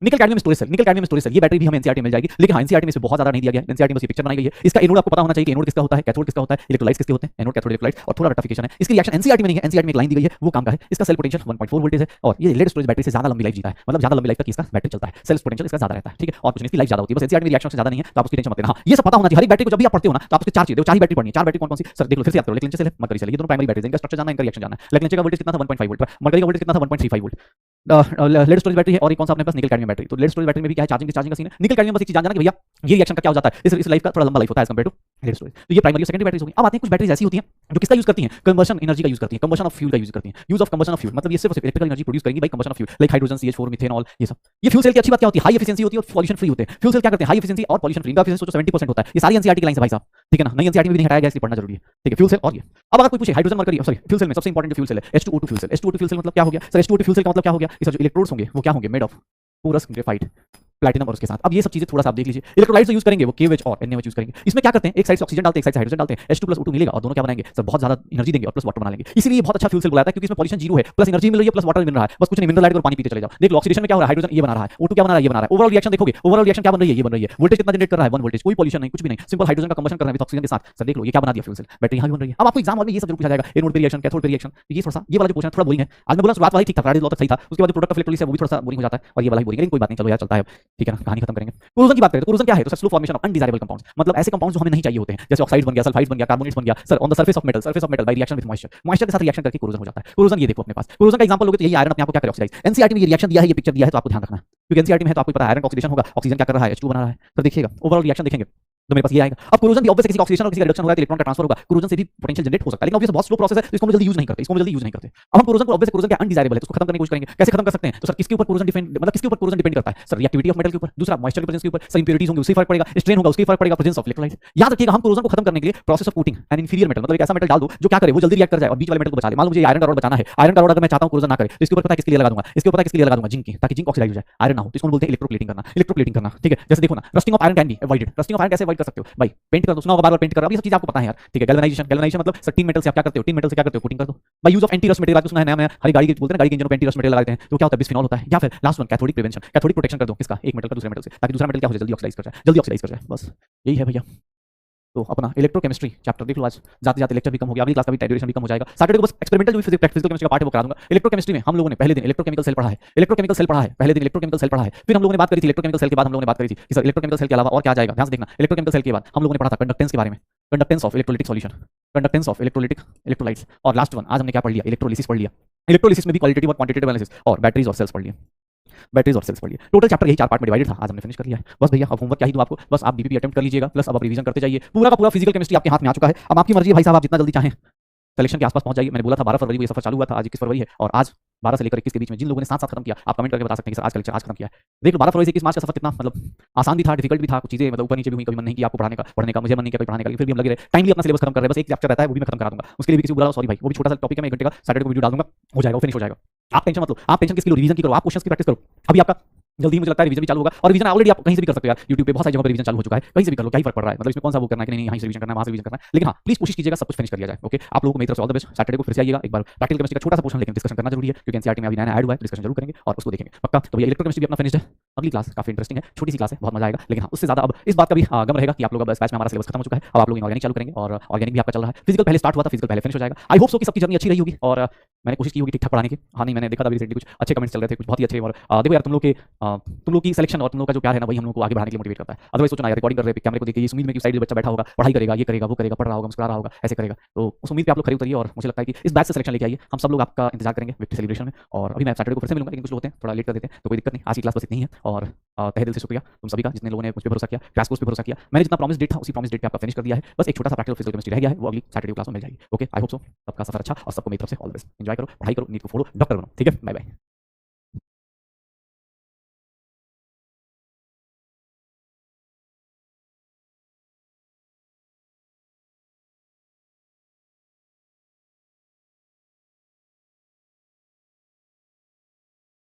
Nickel cadmium storage cell, nickel cadmium storage cell, ये बैटरी भी हमें एनसीईआरटी में मिल जाएगी, लेकिन हाँ एनसीईआरटी में इसे बहुत ज्यादा नहीं दिया गया। एनसीईआरटी में बस ये पिक्चर बनाई गई है। इसका एनोड आपको पता होना चाहिए कि एनोड किसका होता है, कैथोड किसका होता है, इलेक्ट्रोलाइट्स किसके होते हैं, एनोड कैथोड इलेक्ट्रोलाइट्स, और थोड़ा रेक्टिफिकेशन है। इसकी रिएक्शन एनसीईआरटी में नहीं है, एनसीईआरटी में एक लाइन दी गई है वो काम का है। इसका सेल पोटेंशियल 1.4 वोल्टेज है और ये लेड स्टोरेज बैटरी से ज्यादा लंबी लाइफ जीता है, मतलब ज्यादा लंबी लाइफ तक इसका बैटरी चलता है। सेल पोटेंशियल इसका ज्यादा रहता है, ठीक है, और कुछ नहीं, इसकी लाइफ ज्यादा होती है, बस एनसीईआरटी में रिएक्शन से ज्यादा नहीं है, तो आप उसकी टेंशन मत लेना। हाँ ये सब पता होना चाहिए, हर एक बैटरी को जब भी आप पढ़ते हो ना तो आप उसके चार चीजें, चार ही बैटरी पढ़नी है। चार बैटरी कौन सी सर देख लो, फिर से याद करो, लेकिन सेल मरकरी सेल, ये दोनों प्राइमरी बैटरीज, इनका स्ट्रक्चर जानना है, इनका रिएक्शन जानना है। लेकिन का वोल्टेज कितना था 1.5 वोल्ट, मरकरी का वोल्टेज कितना था 1.35 वोल्ट। लेड स्टोरेज बैटरी है और एक कौन सा अपने पास निकल कैडमियम बैटरी। तो लेड स्टोरेज बैटरी में भी क्या है, चार्जिंग डिस्चार्जिंग का सीन है। निकल कैडमियम बस एक चीज जानना कि भैया ये रिएक्शन का क्या हो जाता है, इस लाइफ का थोड़ा लंबा लाइफ होता है as compare to lead storage. तो ये प्राइमरी और सेकेंडरी बैटरीज होगी। अब आते हैं कुछ बैटरीज ऐसी होती हैं जो किसका यूज करती हैं, कंबशन एनर्जी का यूज करती हैं, कंबशन ऑफ फ्यूल का यूज करती हैं। Use of combustion of fuel मतलब ये सिर्फ इलेक्ट्रिकल एनर्जी प्रोड्यूस करेंगी by combustion of fuel, like hydrogen, CH4, methanol, ये सब। ये फ्यूल सेल की अच्छी बात क्या होती है, हाई एफिशिएंसी होती है और पॉल्यूशन फ्री होते हैं। फ्यूल सेल क्या करते हैं, हाई एफिशिएंसी और पॉल्यूशन फ्री, इनका एफिशिएंसी सोचो 70% होता है। ये सारी एनसीईआरटी की लाइन से भाई साहब, ठीक है ना, नई एनसीईआरटी में भी नहीं हटाया गया, इसलिए पढ़ना जरूरी है, ठीक है। फ्यूल सेल और ये अब अगर कोई पूछे hydrogen mercury, sorry fuel cell में सबसे इंपॉर्टेंट फ्यूल सेल है H2O2 fuel cell. H2O2 fuel cell मतलब क्या हो गया सर, H2O2 फ्यूल सेल का मतलब क्या हो गया, इसका जो इलेक्ट्रोड्स होंगे वो क्या होंगे, made of porous graphite, platinum और उसके साथ। अब ये सब चीजें थोड़ा सा आप देख लीजिए। इलेक्ट्रोलाइट्स यूज करेंगे वो KOH और NaOH यूज करेंगे। इसमें क्या करते हैं, एक साइड से ऑक्सीजन डालते हैं, एक साइड से हाइड्रोजन डालते हैं, H2 + O2 मिलेगा और दोनों क्या बनाएंगे सर, बहुत ज्यादा एनर्जी देंगे और प्लस वाटर बना लेंगे। इसलिए बहुत अच्छा फ्यूल सेल बुलाया था, क्योंकि इसमें पॉल्यूशन जीरो है, प्लस एनर्जी मिल रही है, प्लस वाटर मिल रहा है। बस कुछ नहीं, मिनरल ऐड करो, पानी पीते चले जाओ। देख लो ऑक्सीडेशन में क्या हो रहा है, हाइड्रोजन ये बना रहा है, O2 क्या बना रहा है, ये बना रहा है। ओवरऑल रिएक्शन देखोगे, ओवरऑल रिएक्शन क्या बन रही है, ये बन रही है। वोल्टेज कितना जनरेट कर रहा है, 1 वोल्टेज, कोई पॉल्यूशन नहीं, कुछ भी नहीं, सिंपल हाइड्रोजन का कंबशन कर रहे हैं विद ऑक्सीजन के साथ। सर देख लो ये क्या बना दिया फ्यूल सेल, बैटरी यहाँ भी बन रही है। अब आपको एग्जाम हॉल में ये सब जरूर पूछा जाएगा, एनोड पे रिएक्शन, कैथोड पे रिएक्शन। ये थोड़ा सा ये वाला जो क्वेश्चन थोड़ा बोरिंग है। आज मैं बोला शुरुआत वाला ठीक था, फ्राइडे लॉ तक सही था, उसके बाद प्रोडक्ट ऑफ इलेक्ट्रोलिसिस है वो भी थोड़ा सा बोरिंग हो जाता है, और ये वाला ही बोरिंग है, लेकिन कोई बात नहीं, चलो यार चलता है, ठीक है ना, कहानी खत्म करेंगे। कोरोजन की बात करें तो कोरोजन क्या है, तो slow formation of undesirable compounds, मतलब ऐसे कंपाउंड्स जो हमें नहीं चाहिए होते हैं, जैसे ऑक्साइड्स बन गया, सल्फाइड्स बन गया, कार्बोनेट्स बन गया sir on the surface of metal by reaction with moisture, moisture के साथ रिएक्शन करके कोरोजन हो जाता है। कोरोजन ये देखो अपने पास, कोरोजन का एग्जांपल लोगे तो यही आयरन अपने आप को क्या करे, ऑक्सीडाइज। एनसीईआरटी में ये रिएक्शन दिया है, ये पिक्चर दिया है, तो आपको ध्यान रखना है, क्योंकि एनसीईआरटी में है तो आपको पता है आयरन का ऑक्सीडेशन होगा, ऑक्सीजन क्या कर रहा है, H2 बना रहा है। तो देखिएगा ओवरऑल रिएक्शन देखेंगे तो मेरे पास ये आएगा। अब कोरोजन भी ऑब्वियसली किसी का ऑक्सीडेशन और किसी का रिडक्शन होगा तो इलेक्ट्रॉन का ट्रांसफर होगा, कोरोजन से भी पोटेंशियल जनरेट हो सकता है, लेकिन ऑब्वियसली बहुत स्लो प्रोसेस है, तो इसको हम जल्दी यूज नहीं करते, इसको हम जल्दी यूज नहीं करते। अब हम कोरोजन को ऑब्वियसली कोरोजन क्या अनडिजायरेबल है, तो उसको खत्म करने की कोशिश करेंगे। कैसे खत्म कर सकते हैं, तो सर किसके ऊपर कोरोजन डिपेंड, मतलब किसके ऊपर कोरोजन डिपेंड करता है सर, रिएक्टिविटी ऑफ मेटल के ऊपर, दूसरा मॉइस्चर के प्रेजेंस के ऊपर, सर इंप्योरिटीज होंगे उससे फर्क पड़ेगा, स्ट्रेन होगा उसके फर्क पड़ेगा, प्रेजेंस ऑफ इलेक्ट्रोलाइट्स। याद रखिएगा हम कोरोजन को खत्म करने के लिए process of coating N inferior metal, मतलब एक ऐसा मेटल डाल दो जो क्या करे, वो जल्दी रिएक्ट कर जाए और बीच वाले मेटल को बचा ले। मान लो मुझे आयरन का रॉड बचाना है, आयरन का रॉड अगर मैं चाहता हूं कोरोजन ना करे तो इसके ऊपर पता है किसके लिए लगा दूंगा, इसके ऊपर पता है किसके लिए लगा दूंगा, जिंक की, ताकि जिंक ऑक्साइड हो जाए, आयरन ना हो। तो इसको बोलते हैं इलेक्ट्रोप्लेटिंग करना, इलेक्ट्रोप्लेटिंग करना, ठीक है। जैसे देखो ना, rusting of iron can be avoided, rusting of iron कैसे अवॉइड कर सकते हो भाई, पेंट कर दो, सुना होगा बार-बार पेंट कर रहा हूं, ये सब चीज आपको पता है यार, ठीक है। गैल्वेनाइजेशन, गैल्वेनाइजेशन मतलब सर टिन मेटल से आप क्या करते हो, टिन मेटल से क्या करते हो, कोटिंग कर दो। Bye use of anti rust material, सुना है नया हर गाड़ी के बोलते हैं ना, गाड़ी के इंजन में एंटी रस्ट मटेरियल लगाते हैं, तो क्या होता है, बिस्फेनॉल होता है। या फिर last one cathodic prevention, cathodic protection कर दो किसका, एक मेटल का दूसरे मेटल से, ताकि दूसरा मेटल क्या हो जाए, जल्दी ऑक्साइड कर जाए, जल्दी ऑक्साइड कर जाए, बस यही है भैया। तो अपना इलेक्ट्रोकेमिस्ट्री चैप्टर देख लो, आज जाते जाते लेक्चर भी कम हो गया, अगली क्लास का भी ड्यूरेशन भी कम हो जाएगा। सैटरडे को बस एक्सपेरिमेंटल जो फिजिकल केमिस्ट्री का पार्ट है वो करा दूंगा। इलेक्ट्रोकेमिस्ट्री में हम लोगों ने पहले दिन इलेक्ट्रोकेमिकल सेल पढ़ा है, इलेक्ट्रोकेमिकल सेल पढ़ा है, पहले दिन इलेक्ट्रोकेमिकल सेल पढ़ा है। फिर हम लोगों ने बात करी थी इलेक्ट्रोकेमिकल सेल के बाद हम लोगों ने बात करी थी कि सर इलेक्ट्रोकेमिकल सेल के अलावा और क्या आ जाएगा, ध्यान से देखना। इलेक्ट्रोकेमिकल सेल के बाद हम लोगों ने पढ़ा था कंडक्टेंस के बारे में, conductance of electrolytic solution, conductance of electrolytic electrolytes, और लास्ट वन आज हमने क्या पढ़ लिया, इलेक्ट्रोलिसिस पढ़ लिया। इलेक्ट्रोलिसिस में भी क्वालिटेटिव और क्वांटिटेटिव एनालिसिस और बैटरीज और सेल्स पढ़ लिया, बैटरीज और सेल्स पढ़िए। टोटल चैप्टर यही 4 पार्ट में डिवाइडेड था, आज हमने फिनिश कर लिया है। बस भैया अब होमवर्क क्या ही दूं आपको, बस आप बीपीपी अटेम्प्ट कर लीजिएगा, प्लस अब आप रिवीजन करते जाइए। पूरा का पूरा फिजिकल केमिस्ट्री आपके हाथ में आ चुका है, अब आपकी मर्जी है भाई साहब, आप जितना जल्दी चाहें सिलेक्शन के आसपास पहुंच जाइए। मैंने बोला था 12 फरवरी को ये सफर चालू हुआ था, आज 21 फरवरी है, और आज 12 से लेकर 21 के बीच में जिन लोगों ने साथ साथ खत्म किया, आप कमेंट करके बता सकते हैं कि सर आज का लेक्चर आज खत्म किया है। देख लो 12 फरवरी से 21 मार्च का सफर कितना मतलब आसान भी था, डिफिकल्ट भी था, कुछ चीजें मतलब ऊपर नीचे भी हुई, कभी मन नहीं किया आपको पढ़ने का, मुझे मन नहीं किया कोई पढ़ाने का, लेकिन फिर भी हम लगे रहे, टाइमली अपना सिलेबस खत्म कर रहे हैं। बस एक चैप्टर रहता है वो भी मैं खत्म करा दूंगा, उसके लिए भी किसी को बुला लो, सॉरी भाई, वो भी छोटा सा टॉपिक है, मैं 1 घंटे का सैटरडे को वीडियो डाल दूंगा, हो जाएगा, वो फिनिश हो जाएगा। आप टेंशन मत लो, आप टेंशन किसकी लो, रिवीजन की करो, आप क्वेश्चंस की प्रैक्टिस करो। अभी आपका जल्दी मुझे लगता है रिवीजन भी चालू होगा, और रिवीजन ऑलरेडी आप कहीं से भी कर सकते हो यार, YouTube पे बहुत सारी जगह पर रिवीजन चालू हो चुका है, कहीं से भी कर लो, क्या ही फर्क पड़ रहा है, मतलब इसमें कौन सा वो करना है कि नहीं यहाँ से रिवीजन करना है, वहाँ से रिवीजन करना है। लेकिन हाँ प्लीज कोशिश कीजिएगा सब कुछ फिनिश कर लिया जाए। ओके, आप लोगों को मेरी तरफ से ऑल द बेस्ट। सैटरडे को फिर से आइएगा, एक बार प्रैक्टिकल केमिस्ट्री का छोटा सा पोर्शन लेकिन डिस्कशन करना जरूरी है, क्योंकि एनसीईआरटी में अभी नया ऐड हुआ है, डिस्कशन जरूर करेंगे और उसको देखेंगे पक्का। तो भैया इलेक्ट्रोकेमिस्ट्री भी अपना फिनिश्ड है, अगली क्लास काफी इंटरेस्टिंग है, छोटी सी क्लास है, बहुत मजा आएगा, लेकिन हाँ उससे ज्यादा अब इस बात का भी गम रहेगा कि आप लोग अब इस बैच में हमारा सिलेबस खत्म हो चुका है, अब आप लोग ऑर्गेनिक चालू करेंगे, और ऑर्गेनिक भी आपका चल रहा है। फिजिकल पहले स्टार्ट हुआ था, फिजिकल पहले फिनिश हो जाएगा। आई होप सो कि सबकी जर्नी अच्छी रही होगी, और मैंने कोशिश की होगी ठीक ठाक पढ़ाने की। हाँ नहीं, मैंने देखा था रिसेंटली कुछ अच्छे कमेंट्स चल रहे थे, कुछ बहुत ही अच्छे, और देखो यार तुम लोग की सिलेक्शन और तुम लोग का जो प्यार है ना, वही हम लोग को आगे बढ़ाने के लिए मोटिवेट करता है। अदरवाइज सोचो ना यार, रिकॉर्डिंग कर रहे हैं कैमरे को देखिए, इस उम्मीद में कि साइड बच्चा बैठा होगा, पढ़ाई करेगा, ये करेगा, वो करेगा, पढ़ रहा होगा, मुस्कुरा रहा होगा, ऐसे करेगा, तो उस उम्मीद पे आप लोग खड़े उतरिए, और मुझे लगता है कि इस बैच से सिलेक्शन लेके आइए, हम सब लोग आपका इंतजार करेंगे विक्ट्री सेलिब्रेशन में। और अभी मैं सैटरडे को फिर से मिलूंगा, लेकिन कुछ लोग होते हैं थोड़ा लेट कर देते हैं, तो कोई दिक्कत नहीं, आज की क्लास बस इतनी ही है। और तहे दिल से शुक्रिया तुम सभी का, जितने लोगों ने मुझ पे भरोसा किया, क्रैश कोर्स पे भरोसा किया। मैंने जितना प्रॉमिस डेट था उसी प्रॉमिस डेट पे आपका फिनिश कर दिया है, बस एक छोटा सा प्रैक्टिकल फिजिकल केमिस्ट्री रह गया है, वो अगली सैटरडे क्लास में मिल जाएगी। ओके, आई होप सो सबका सफर अच्छा, और सबको मेरी तरफ से ऑल द बेस्ट। एंजॉय करो, पढ़ाई करो, नीट को फॉलो, डॉक्टर बनो, ठीक है, बाय बाय।